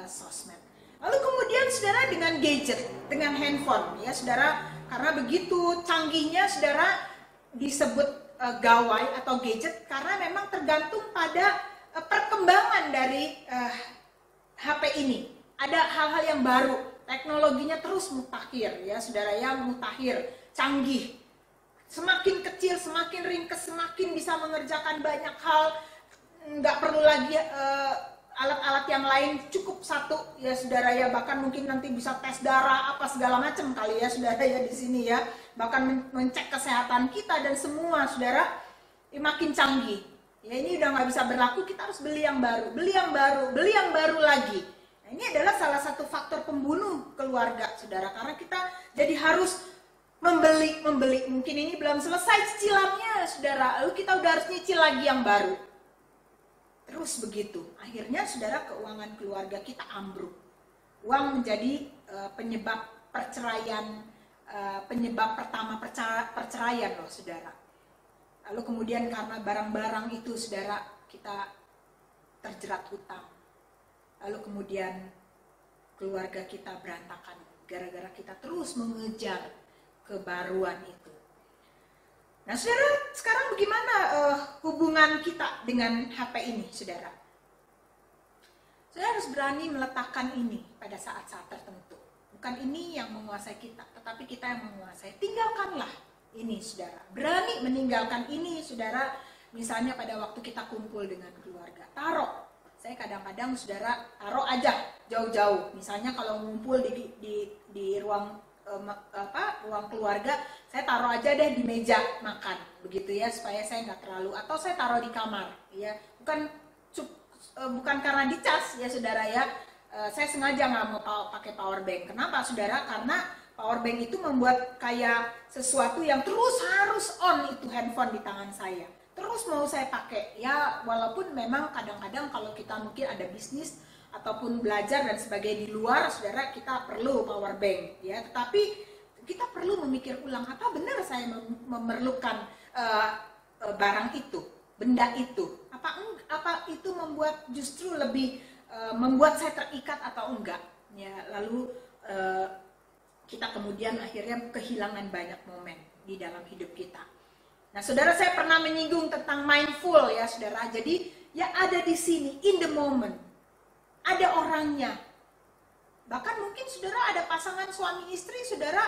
sosmed. Lalu kemudian saudara dengan gadget, dengan handphone ya saudara, karena begitu canggihnya saudara disebut gawai atau gadget karena memang tergantung pada perkembangan dari HP ini. Ada hal-hal yang baru, teknologinya terus mutakhir ya saudara ya, mutakhir, canggih. Semakin kecil, semakin ringkas, semakin bisa mengerjakan banyak hal. Nggak perlu lagi alat-alat yang lain, cukup satu ya saudara ya, bahkan mungkin nanti bisa tes darah apa segala macam kali ya saudara ya di sini ya, bahkan mencek kesehatan kita dan semua saudara makin canggih ya. Ini udah nggak bisa berlaku, kita harus beli yang baru, beli yang baru, beli yang baru lagi. Nah, ini adalah salah satu faktor pembunuh keluarga saudara, karena kita jadi harus membeli, mungkin ini belum selesai cicilannya saudara, lalu kita udah harus nyicil lagi yang baru. Terus begitu, akhirnya saudara keuangan keluarga kita ambruk. Uang menjadi penyebab perceraian, penyebab pertama perceraian loh saudara. Lalu kemudian karena barang-barang itu saudara kita terjerat hutang. Lalu kemudian keluarga kita berantakan gara-gara kita terus mengejar kebaruan itu. Nah saudara, sekarang bagaimana hubungan kita dengan HP ini saudara? Saudara harus berani meletakkan ini pada saat-saat tertentu. Bukan ini yang menguasai kita, tetapi kita yang menguasai. Tinggalkanlah ini, saudara. Berani meninggalkan ini, saudara. Misalnya pada waktu kita kumpul dengan keluarga, taruh. Saya kadang-kadang, saudara, taruh aja jauh-jauh. Misalnya kalau ngumpul di ruang ruang keluarga, saya taruh aja deh di meja makan, begitu ya, supaya saya nggak terlalu. Atau saya taruh di kamar, ya. Bukan karena dicas, ya, saudara ya. Saya sengaja nggak mau pakai power bank. Kenapa, saudara? Karena power bank itu membuat kayak sesuatu yang terus harus on itu handphone di tangan saya. Terus mau saya pakai, ya, walaupun memang kadang-kadang kalau kita mungkin ada bisnis ataupun belajar dan sebagainya di luar, saudara, kita perlu power bank, ya. Tetapi kita perlu memikir ulang, apa benar saya memerlukan barang itu, benda itu? Apa itu membuat justru lebih membuat saya terikat atau enggak? Ya, lalu kita kemudian akhirnya kehilangan banyak momen di dalam hidup kita. Nah, saudara, saya pernah menyinggung tentang mindful, ya, saudara. Jadi, ya, ada di sini, in the moment. Ada orangnya. Bahkan mungkin, saudara, ada pasangan suami istri, saudara,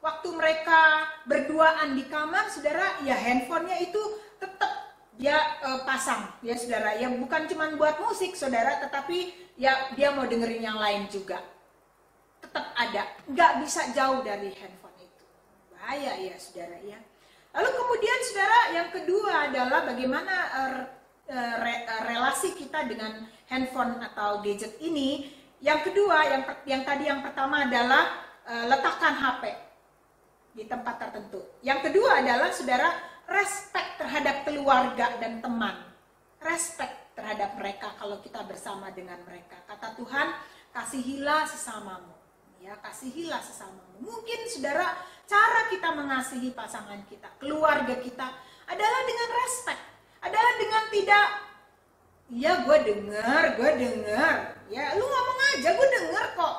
waktu mereka berduaan di kamar, saudara, ya, handphonenya itu tetap dia pasang, ya, saudara. Ya, bukan cuma buat musik, saudara, tetapi ya dia mau dengerin yang lain juga. Tetap ada, nggak bisa jauh dari handphone itu. Bahaya, ya, saudara, ya. Lalu kemudian, saudara, yang kedua adalah bagaimana relasi kita dengan handphone atau gadget ini. Yang kedua, yang tadi yang pertama adalah letakkan HP di tempat tertentu. Yang kedua adalah, saudara, respect terhadap keluarga dan teman. Respect terhadap mereka kalau kita bersama dengan mereka. Kata Tuhan, kasihilah sesamamu. Ya, kasihilah sesamamu. Mungkin, saudara, cara kita mengasihi pasangan kita, keluarga kita, adalah dengan respect. Adalah dengan tidak, ya, gue denger, ya, lu ngomong aja, gue denger kok.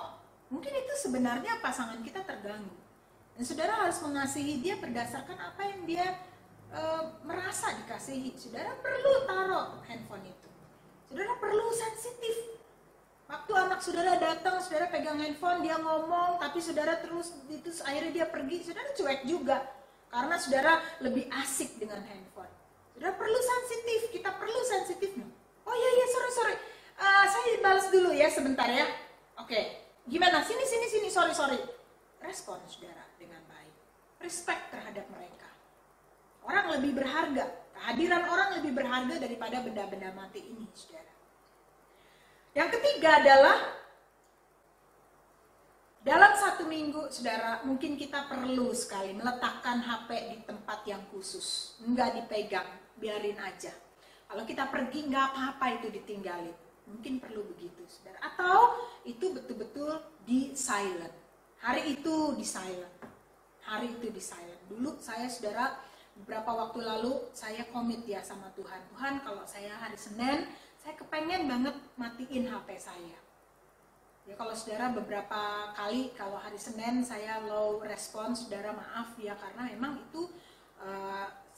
Mungkin itu sebenarnya pasangan kita terganggu. Dan saudara harus mengasihi dia berdasarkan apa yang dia merasa dikasihi. Saudara perlu taruh handphone itu. Saudara perlu sensitif. Waktu anak saudara datang, saudara pegang handphone, dia ngomong, tapi saudara terus akhirnya dia pergi, saudara cuek juga. Karena saudara lebih asik dengan handphone. Saudara perlu sensitif, kita perlu sensitif. Oh iya, sorry. Saya balas dulu ya sebentar ya. Oke, gimana? Sini, sorry. Respon, saudara, dengan baik. Respect terhadap mereka. Orang lebih berharga, kehadiran orang lebih berharga daripada benda-benda mati ini, saudara. Yang ketiga adalah dalam satu minggu, saudara, mungkin kita perlu sekali meletakkan HP di tempat yang khusus. Enggak dipegang, biarin aja. Kalau kita pergi, nggak apa-apa itu ditinggalin. Mungkin perlu begitu, saudara. Atau itu betul-betul di silent. Hari itu di silent. Dulu saya, saudara, beberapa waktu lalu saya komit ya sama Tuhan. Tuhan, kalau saya hari Senin, saya kepengen banget matiin HP saya. Ya, kalau saudara beberapa kali kalau hari Senin saya low respons, saudara maaf ya, karena memang itu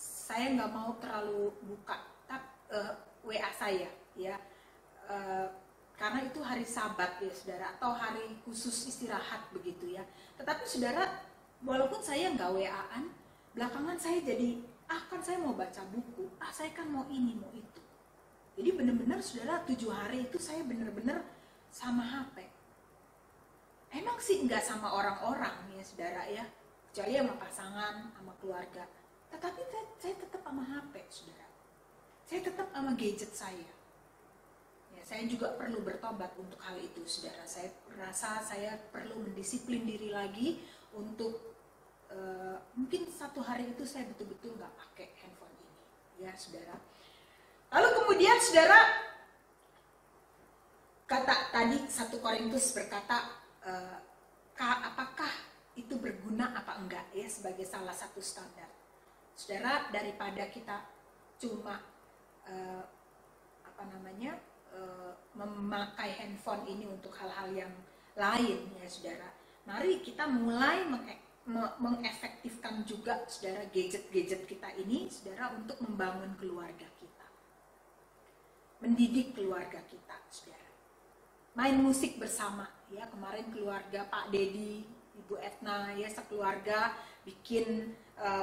saya nggak mau terlalu buka WA saya, ya, karena itu hari Sabat ya, saudara, atau hari khusus istirahat begitu ya. Tetapi saudara, walaupun saya nggak WA-an, belakangan saya jadi, kan saya mau baca buku, saya kan mau ini, mau itu. Jadi benar-benar, saudara, 7 hari itu saya benar-benar sama HP. Emang sih nggak sama orang-orang ya, saudara ya, kecuali sama pasangan, sama keluarga. Tetapi saya tetap sama HP, saudara. Saya tetap sama gadget saya. Ya, saya juga perlu bertobat untuk hal itu, saudara. Saya rasa saya perlu mendisiplin diri lagi untuk mungkin satu hari itu saya betul-betul nggak pakai handphone ini, ya, saudara. Lalu kemudian, saudara, kata tadi 1 Korintus berkata, apakah itu berguna apa enggak ya sebagai salah satu standar. Saudara, daripada kita cuma memakai handphone ini untuk hal-hal yang lain ya, saudara, mari kita mulai mengefektifkan juga, saudara, gadget-gadget kita ini, saudara, untuk membangun keluarga kita, mendidik keluarga kita, saudara. Main musik bersama, ya, kemarin keluarga Pak Dedi, Ibu Etna ya sekeluarga bikin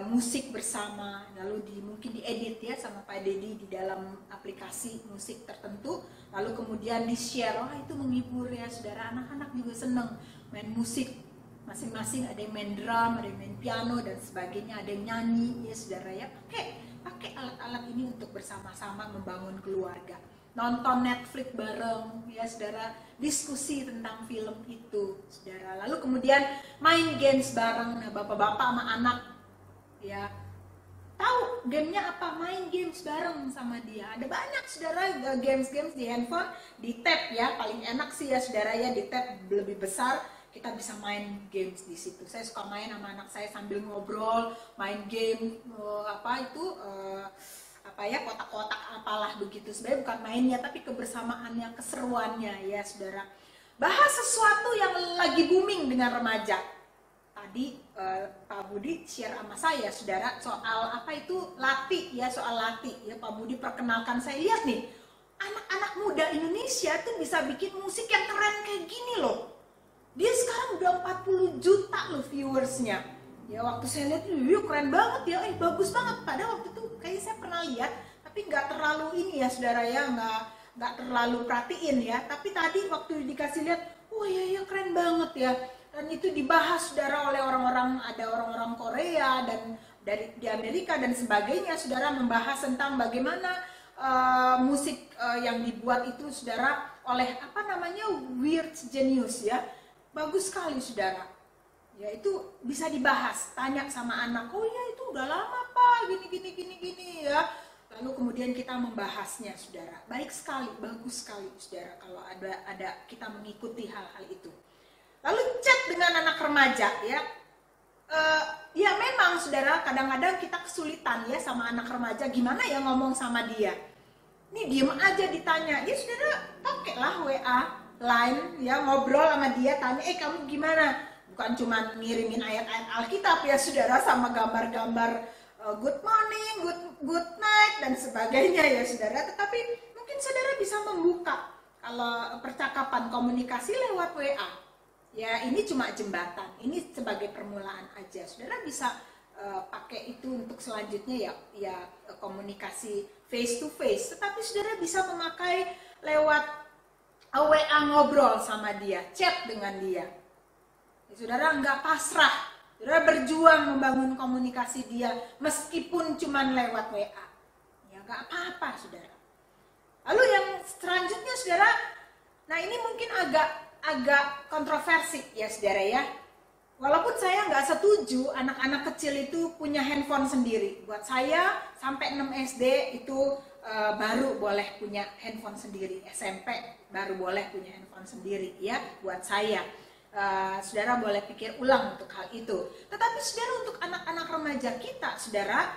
musik bersama, lalu mungkin diedit ya sama Pak Dedi di dalam aplikasi musik tertentu, lalu kemudian di-share. Wah, itu menghibur ya saudara, anak-anak juga seneng main musik, masing-masing ada yang main drum, ada yang main piano dan sebagainya, ada yang nyanyi ya saudara ya, pakai alat-alat ini untuk bersama-sama membangun keluarga, nonton Netflix bareng ya saudara, diskusi tentang film itu saudara, lalu kemudian main games bareng. Nah, bapak-bapak sama anak ya tahu gamenya apa, main games bareng sama dia. Ada banyak saudara games di handphone, di tab ya, paling enak sih ya saudara ya, di tab lebih besar kita bisa main games di situ. Saya suka main sama anak saya sambil ngobrol, main game kotak-kotak apalah begitu. Sebenarnya bukan mainnya tapi kebersamaannya, keseruannya ya saudara. Bahas sesuatu yang lagi booming dengan remaja. Tadi Pak Budi share sama saya saudara soal lati ya, soal lati ya. Pak Budi perkenalkan, saya lihat nih anak-anak muda Indonesia tuh bisa bikin musik yang keren kayak gini loh. Dia sekarang udah 40 juta loh viewersnya ya. Waktu saya lihat, keren banget ya, bagus banget. Padahal waktu itu kayaknya saya pernah lihat tapi nggak terlalu ini ya saudara ya, nggak terlalu perhatiin ya. Tapi tadi waktu dikasih lihat, iya keren banget ya. Dan itu dibahas saudara oleh ada orang-orang Korea dan di Amerika dan sebagainya saudara, membahas tentang bagaimana musik yang dibuat itu saudara oleh Weird Genius ya. Bagus sekali saudara ya, itu bisa dibahas, tanya sama anak, itu udah lama Pak, gini ya. Lalu kemudian kita membahasnya saudara. Baik sekali, bagus sekali saudara kalau ada kita mengikuti hal-hal itu. Lalu chat dengan anak remaja ya, ya memang saudara kadang-kadang kita kesulitan ya sama anak remaja, gimana ya ngomong sama dia. Ini diem aja ditanya, ya saudara pakailah WA, Line ya, ngobrol sama dia, tanya, kamu gimana? Bukan cuma ngirimin ayat-ayat Alkitab ya saudara, sama gambar-gambar good morning, good night dan sebagainya ya saudara. Tetapi mungkin saudara bisa membuka kalau percakapan komunikasi lewat WA. Ya ini cuma jembatan, ini sebagai permulaan aja. Saudara bisa pakai itu untuk selanjutnya ya komunikasi face to face. Tetapi saudara bisa memakai lewat WA, ngobrol sama dia, chat dengan dia. Ya, saudara nggak pasrah, saudara berjuang membangun komunikasi dia meskipun cuma lewat WA. Ya nggak apa-apa saudara. Lalu yang selanjutnya saudara, nah ini mungkin agak kontroversi ya saudara ya. Walaupun saya nggak setuju anak-anak kecil itu punya handphone sendiri. Buat saya sampai 6 SD itu baru boleh punya handphone sendiri. SMP baru boleh punya handphone sendiri ya buat saya. Saudara boleh pikir ulang untuk hal itu. Tetapi saudara, untuk anak-anak remaja kita saudara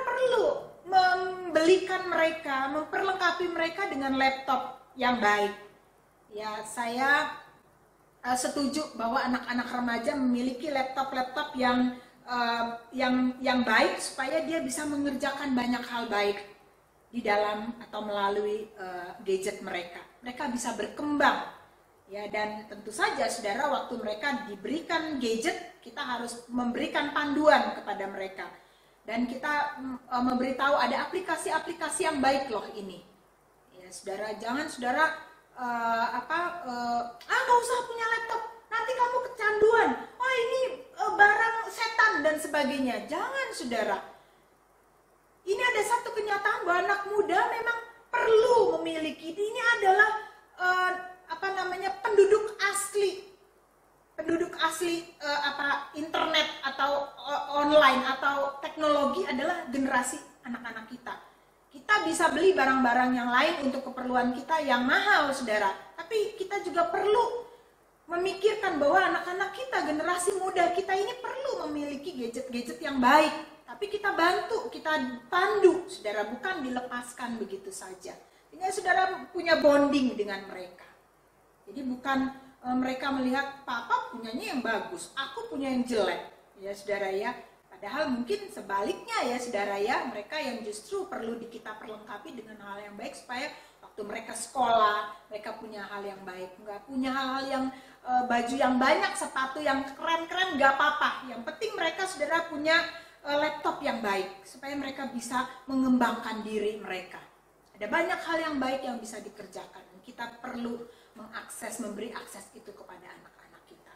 perlu membelikan mereka, memperlengkapi mereka dengan laptop yang baik. Ya, saya setuju bahwa anak-anak remaja memiliki laptop yang baik supaya dia bisa mengerjakan banyak hal baik di dalam atau melalui gadget mereka. Mereka bisa berkembang ya, dan tentu saja saudara waktu mereka diberikan gadget, kita harus memberikan panduan kepada mereka dan kita memberitahu ada aplikasi-aplikasi yang baik loh ini. Ya, saudara, jangan saudara nggak usah punya laptop, nanti kamu kecanduan, ini barang setan dan sebagainya. Jangan saudara, ini ada satu kenyataan bahwa anak muda memang perlu memiliki, ini adalah penduduk asli internet atau online atau teknologi adalah generasi anak-anak kita. Kita bisa beli barang-barang yang lain untuk keperluan kita yang mahal, saudara. Tapi kita juga perlu memikirkan bahwa anak-anak kita, generasi muda kita ini perlu memiliki gadget-gadget yang baik. Tapi kita bantu, kita pandu, saudara, bukan dilepaskan begitu saja. Sehingga saudara punya bonding dengan mereka. Jadi bukan mereka melihat papa punyanya yang bagus, aku punya yang jelek. Ya saudara ya. Padahal mungkin sebaliknya ya saudara ya, mereka yang justru perlu kita perlengkapi dengan hal yang baik supaya waktu mereka sekolah, mereka punya hal yang baik, nggak punya hal-hal yang baju yang banyak, sepatu yang keren-keren, gak apa-apa. Yang penting mereka saudara punya laptop yang baik, supaya mereka bisa mengembangkan diri mereka. Ada banyak hal yang baik yang bisa dikerjakan. Kita perlu mengakses, memberi akses itu kepada anak-anak kita.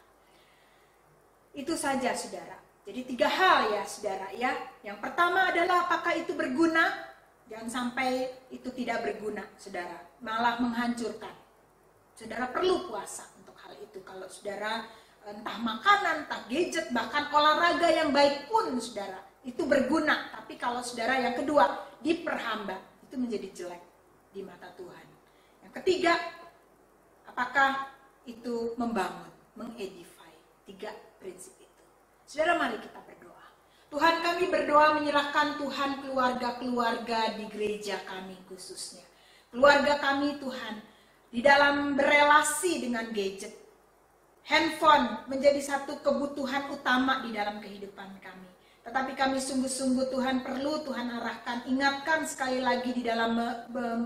Itu saja saudara. Jadi 3 hal ya saudara ya. Yang pertama adalah apakah itu berguna? Jangan sampai itu tidak berguna saudara, malah menghancurkan. Saudara perlu puasa untuk hal itu. Kalau saudara entah makanan, entah gadget, bahkan olahraga yang baik pun saudara, itu berguna. Tapi kalau saudara yang kedua diperhamba, itu menjadi jelek di mata Tuhan. Yang ketiga, apakah itu membangun, mengedify. 3 prinsip itu. Saudara, mari kita berdoa. Tuhan, kami berdoa menyerahkan Tuhan keluarga-keluarga di gereja kami khususnya. Keluarga kami Tuhan, di dalam berelasi dengan gadget. Handphone menjadi satu kebutuhan utama di dalam kehidupan kami. Tetapi kami sungguh-sungguh Tuhan perlu Tuhan arahkan, ingatkan sekali lagi di dalam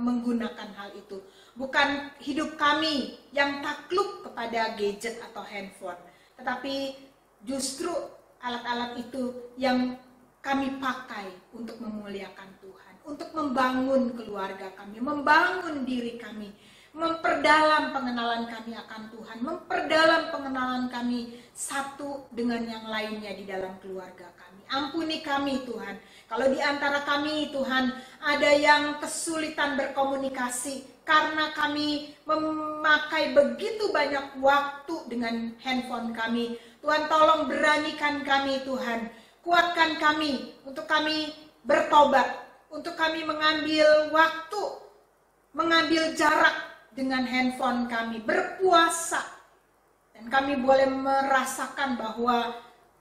menggunakan hal itu. Bukan hidup kami yang takluk kepada gadget atau handphone. Tetapi justru alat-alat itu yang kami pakai untuk memuliakan Tuhan. Untuk membangun keluarga kami, membangun diri kami. Memperdalam pengenalan kami akan Tuhan, memperdalam pengenalan kami satu dengan yang lainnya di dalam keluarga kami. Ampuni kami Tuhan, kalau di antara kami Tuhan ada yang kesulitan berkomunikasi karena kami memakai begitu banyak waktu dengan handphone kami. Tuhan tolong beranikan kami Tuhan, kuatkan kami untuk kami bertobat, untuk kami mengambil waktu, mengambil jarak dengan handphone kami, berpuasa, dan kami boleh merasakan bahwa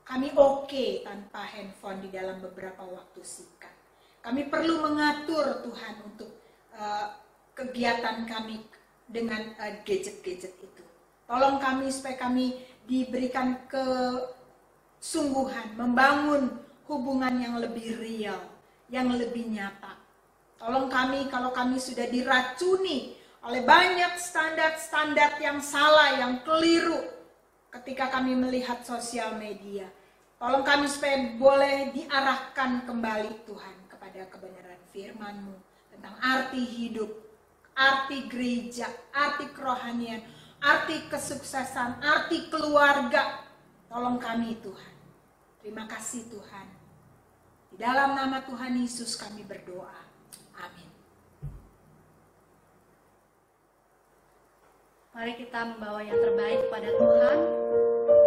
kami oke tanpa handphone di dalam beberapa waktu singkat. Kami perlu mengatur Tuhan untuk kegiatan kami dengan gadget-gadget itu. Tolong kami supaya kami diberikan kesungguhan, membangun hubungan yang lebih real, yang lebih nyata. Tolong kami kalau kami sudah diracuni oleh banyak standar-standar yang salah, yang keliru ketika kami melihat sosial media. Tolong kami supaya boleh diarahkan kembali Tuhan kepada kebenaran firman-Mu tentang arti hidup, arti gereja, arti kerohanian, arti kesuksesan, arti keluarga. Tolong kami Tuhan. Terima kasih Tuhan. Di dalam nama Tuhan Yesus kami berdoa. Amin. Mari kita membawa yang terbaik pada Tuhan.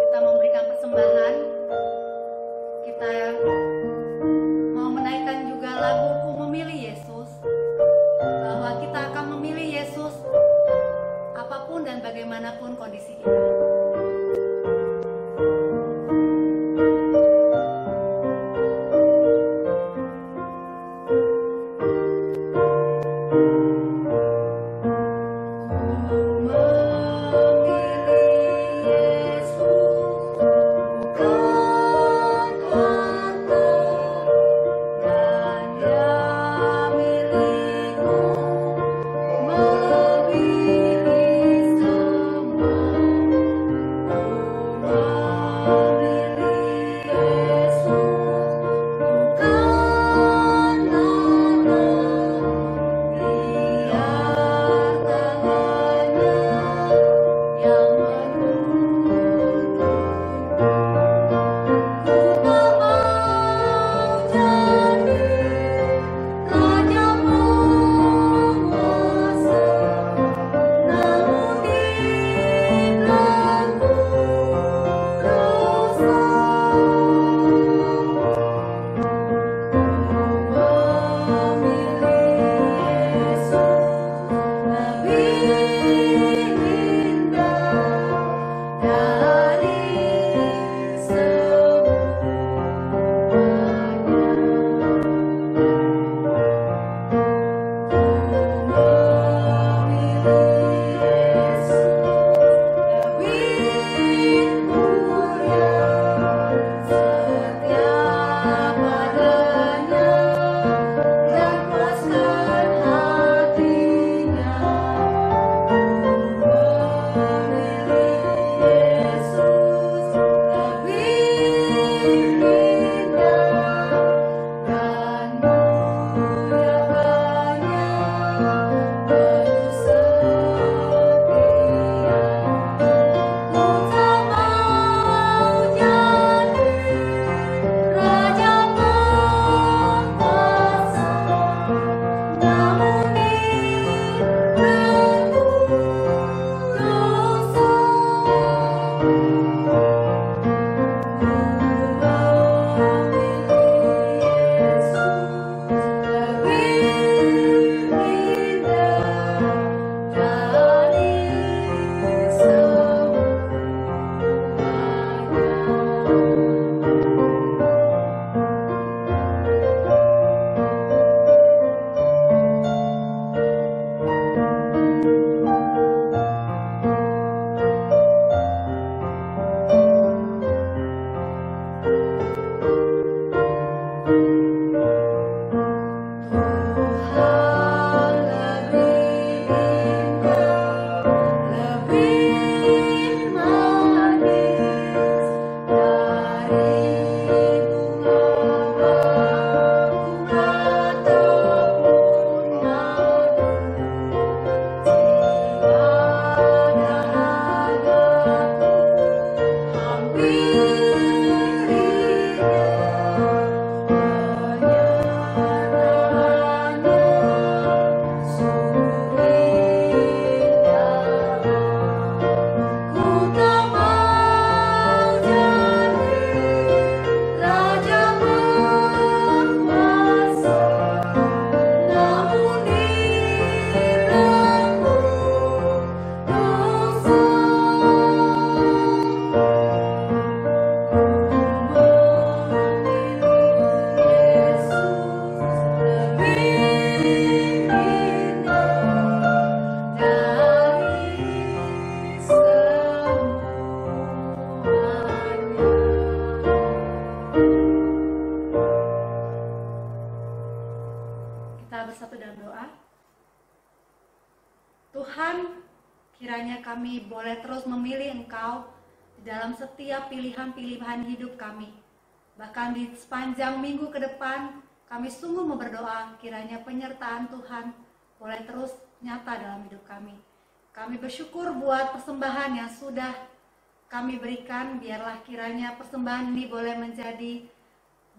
Kita memberikan persembahan. Kita mau menaikkan juga lagu Ku Memilih Yesus. Bahwa kita akan memilih Yesus apapun dan bagaimanapun kondisi kita. Melebihi semua kami boleh terus memilih Engkau di dalam setiap pilihan-pilihan hidup kami. Bahkan di sepanjang minggu ke depan, kami sungguh berdoa kiranya penyertaan Tuhan boleh terus nyata dalam hidup kami. Kami bersyukur buat persembahan yang sudah kami berikan, biarlah kiranya persembahan ini boleh menjadi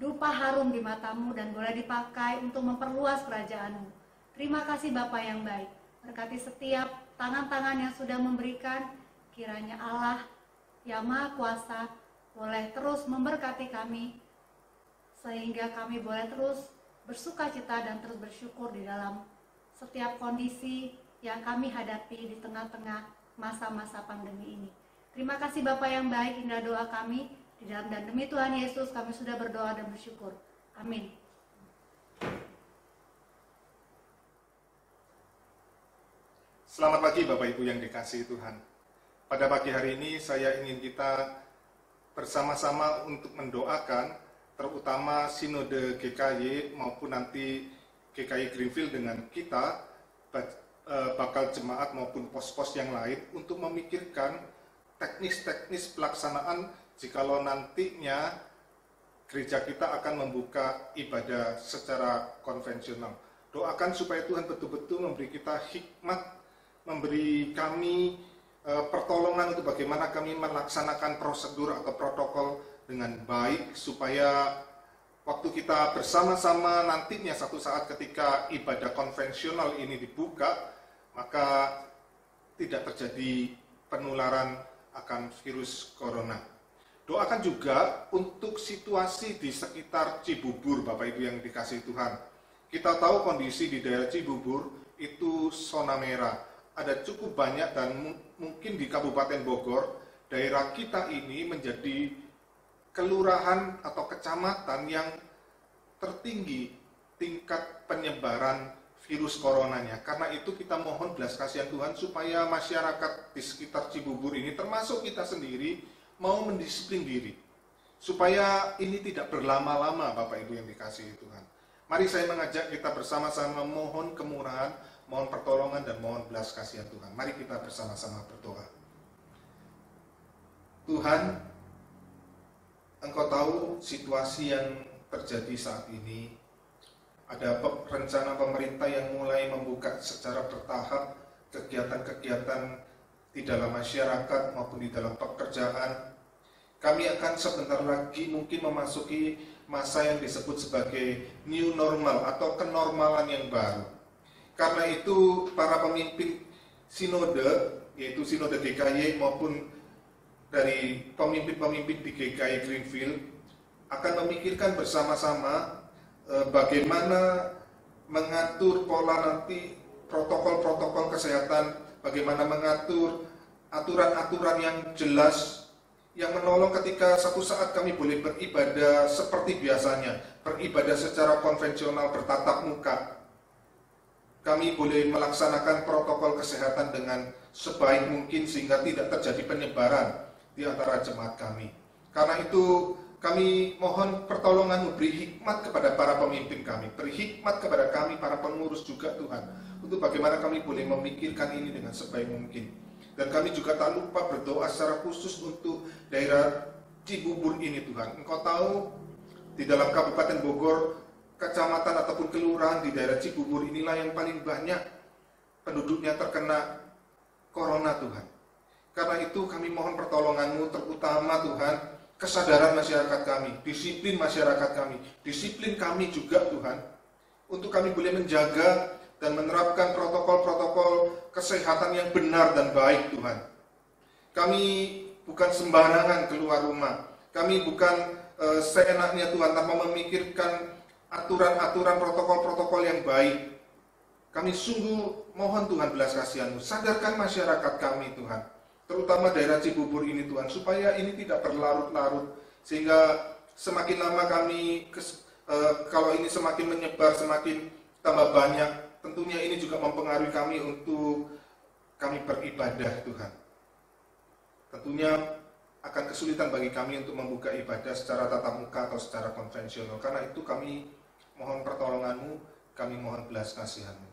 dupa harum di matamu dan boleh dipakai untuk memperluas kerajaan-Mu. Terima kasih Bapa yang baik. Berkati setiap tangan-tangan yang sudah memberikan, kiranya Allah yang Maha Kuasa boleh terus memberkati kami, sehingga kami boleh terus bersuka cita dan terus bersyukur di dalam setiap kondisi yang kami hadapi di tengah-tengah masa-masa pandemi ini. Terima kasih Bapa yang baik, inilah doa kami. Di dalam dan demi Tuhan Yesus kami sudah berdoa dan bersyukur. Amin. Selamat pagi Bapak Ibu yang dikasihi Tuhan. Pada pagi hari ini saya ingin kita bersama-sama untuk mendoakan terutama Sinode GKY maupun nanti GKY Greenfield dengan kita, bakal jemaat maupun pos-pos yang lain untuk memikirkan teknis-teknis pelaksanaan jikalau nantinya gereja kita akan membuka ibadah secara konvensional. Doakan supaya Tuhan betul-betul memberi kita hikmat, memberi kami pertolongan untuk bagaimana kami melaksanakan prosedur atau protokol dengan baik, supaya waktu kita bersama-sama nantinya satu saat ketika ibadah konvensional ini dibuka, maka tidak terjadi penularan akan virus corona. Doakan juga untuk situasi di sekitar Cibubur, Bapak Ibu yang dikasihi Tuhan. Kita tahu kondisi di daerah Cibubur itu zona merah. Ada cukup banyak dan mungkin di Kabupaten Bogor, daerah kita ini menjadi kelurahan atau kecamatan yang tertinggi tingkat penyebaran virus coronanya. Karena itu kita mohon belas kasihan Tuhan supaya masyarakat di sekitar Cibubur ini, termasuk kita sendiri, mau mendisiplin diri. Supaya ini tidak berlama-lama Bapak Ibu yang dikasihi Tuhan. Mari saya mengajak kita bersama-sama mohon kemurahan, mohon pertolongan dan mohon belas kasihan Tuhan. Mari kita bersama-sama berdoa. Tuhan, Engkau tahu situasi yang terjadi saat ini. Ada rencana pemerintah yang mulai membuka secara bertahap kegiatan-kegiatan di dalam masyarakat maupun di dalam pekerjaan. Kami akan sebentar lagi mungkin memasuki masa yang disebut sebagai new normal atau kenormalan yang baru. Karena itu para pemimpin sinode, yaitu sinode GKY maupun dari pemimpin-pemimpin di GKY Greenfield akan memikirkan bersama-sama bagaimana mengatur pola nanti protokol-protokol kesehatan, bagaimana mengatur aturan-aturan yang jelas yang menolong ketika satu saat kami boleh beribadah seperti biasanya, beribadah secara konvensional bertatap muka. Kami boleh melaksanakan protokol kesehatan dengan sebaik mungkin sehingga tidak terjadi penyebaran di antara jemaat kami. Karena itu kami mohon pertolongan-Mu, beri hikmat kepada para pemimpin kami, beri hikmat kepada kami para pengurus juga Tuhan, untuk bagaimana kami boleh memikirkan ini dengan sebaik mungkin. Dan kami juga tak lupa berdoa secara khusus untuk daerah Cibubur ini Tuhan. Engkau tahu di dalam Kabupaten Bogor, kecamatan ataupun kelurahan di daerah Cibubur inilah yang paling banyak penduduknya terkena corona Tuhan. Karena itu kami mohon pertolongan-Mu, terutama Tuhan, kesadaran masyarakat kami, disiplin masyarakat kami, disiplin kami juga Tuhan, untuk kami boleh menjaga dan menerapkan protokol-protokol kesehatan yang benar dan baik Tuhan. Kami bukan sembarangan keluar rumah, kami bukan seenaknya Tuhan tanpa memikirkan aturan-aturan protokol-protokol yang baik. Kami sungguh mohon Tuhan belas kasihan-Mu, sadarkan masyarakat kami Tuhan, terutama daerah Cibubur ini Tuhan, supaya ini tidak berlarut-larut, sehingga semakin lama kami, kalau ini semakin menyebar, semakin tambah banyak, tentunya ini juga mempengaruhi kami untuk kami beribadah Tuhan. Tentunya akan kesulitan bagi kami untuk membuka ibadah secara tatap muka atau secara konvensional. Karena itu kami mohon pertolongan-Mu, kami mohon belas kasihan-Mu.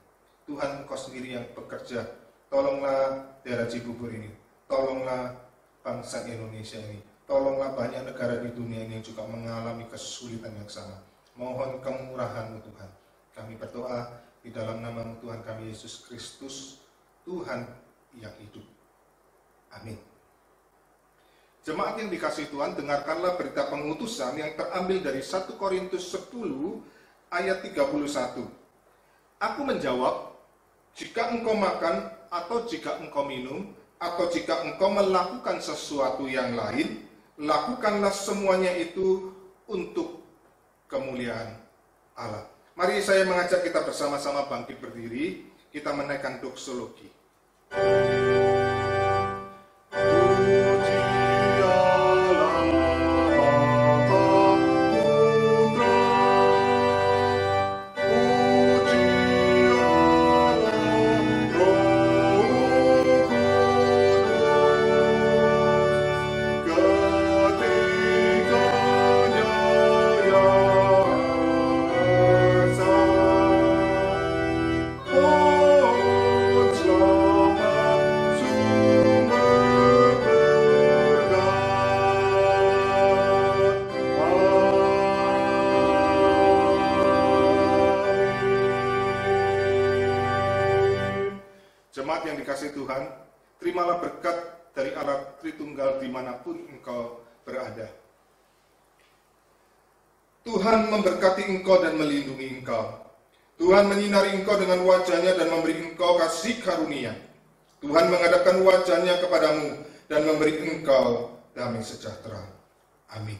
Tuhan, Engkau sendiri yang bekerja. Tolonglah daerah Cibubur ini, tolonglah bangsa Indonesia ini, tolonglah banyak negara di dunia ini yang juga mengalami kesulitan yang sama. Mohon kemurahan-Mu Tuhan. Kami berdoa di dalam nama-Mu Tuhan kami Yesus Kristus, Tuhan yang hidup. Amin. Jemaat yang dikasihi Tuhan, dengarkanlah berita pengutusan yang terambil dari 1 Korintus 10 ayat 31. Aku menjawab, jika engkau makan atau jika engkau minum atau jika engkau melakukan sesuatu yang lain, lakukanlah semuanya itu untuk kemuliaan Allah. Mari saya mengajak kita bersama-sama bangkit berdiri, kita menaikkan doksologi. Jemaat yang dikasihi Tuhan, terimalah berkat dari Allah Tritunggal dimanapun engkau berada. Tuhan memberkati engkau dan melindungi engkau. Tuhan menyinari engkau dengan wajah-Nya dan memberi engkau kasih karunia. Tuhan menghadapkan wajah-Nya kepadamu dan memberi engkau damai sejahtera. Amin.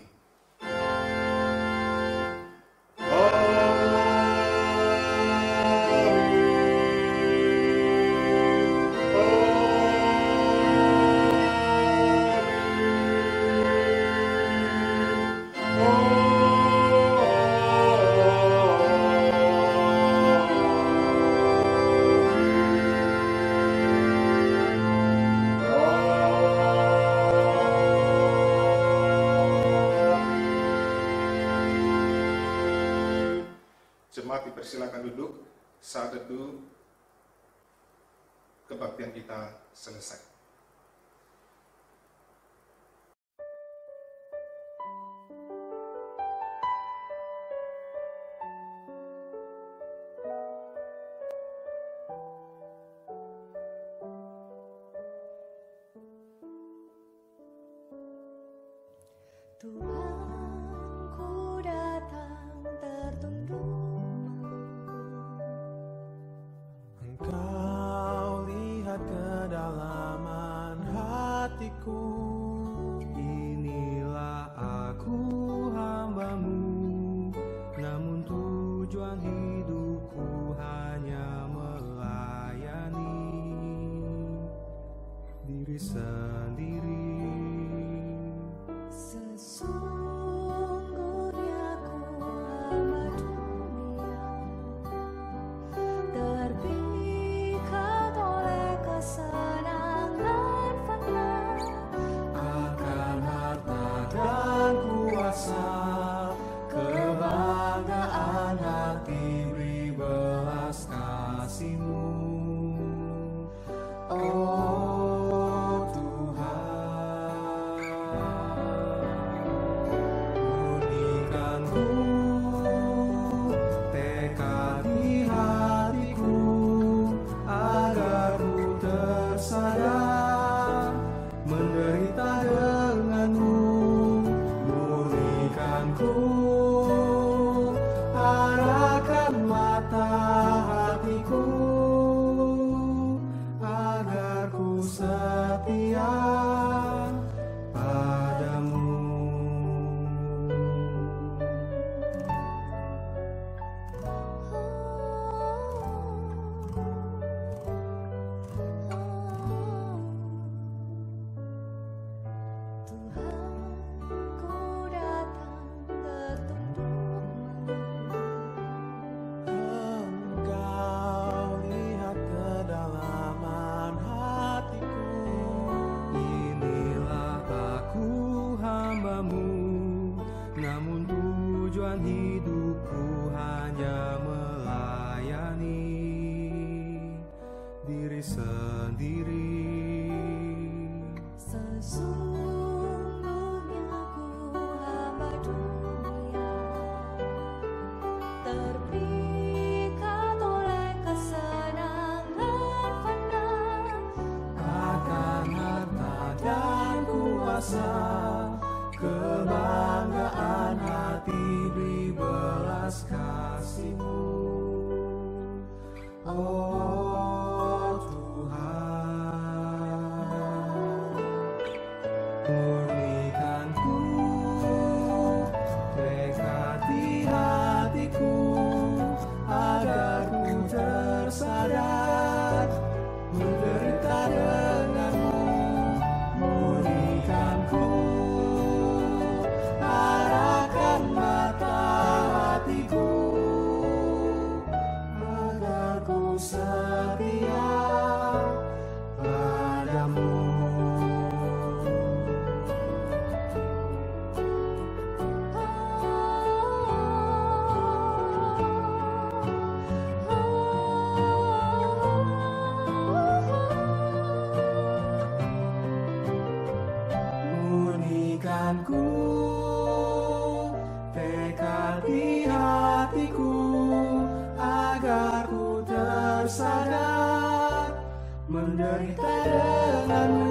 Jemaat dipersilakan duduk, saat teduh kebaktian kita selesai. Tuhan, ku datang tertunduk Engkau lihat kedalaman hatiku. Inilah aku hamba-Mu, namun tujuan hidupku hanya melayani diri sendiri. Sesungguhnya ku hamba dunia, terpikat oleh kesenangan fana, Akan harta dan kuasa, kebanggaan hati beri belas kasih-Mu. Oh Tuhan, kuasa, kebanggaan hati beri belas kasih-Mu. Oh Tuhan, murnikanku tekad di hatiku, agar ku tersadar menderita denganmu. Murnikanku, arahkan mata hatiku, agar ku setia padamu. Murnikanku tekad di hatiku, agar ku tersadar menderita denganmu.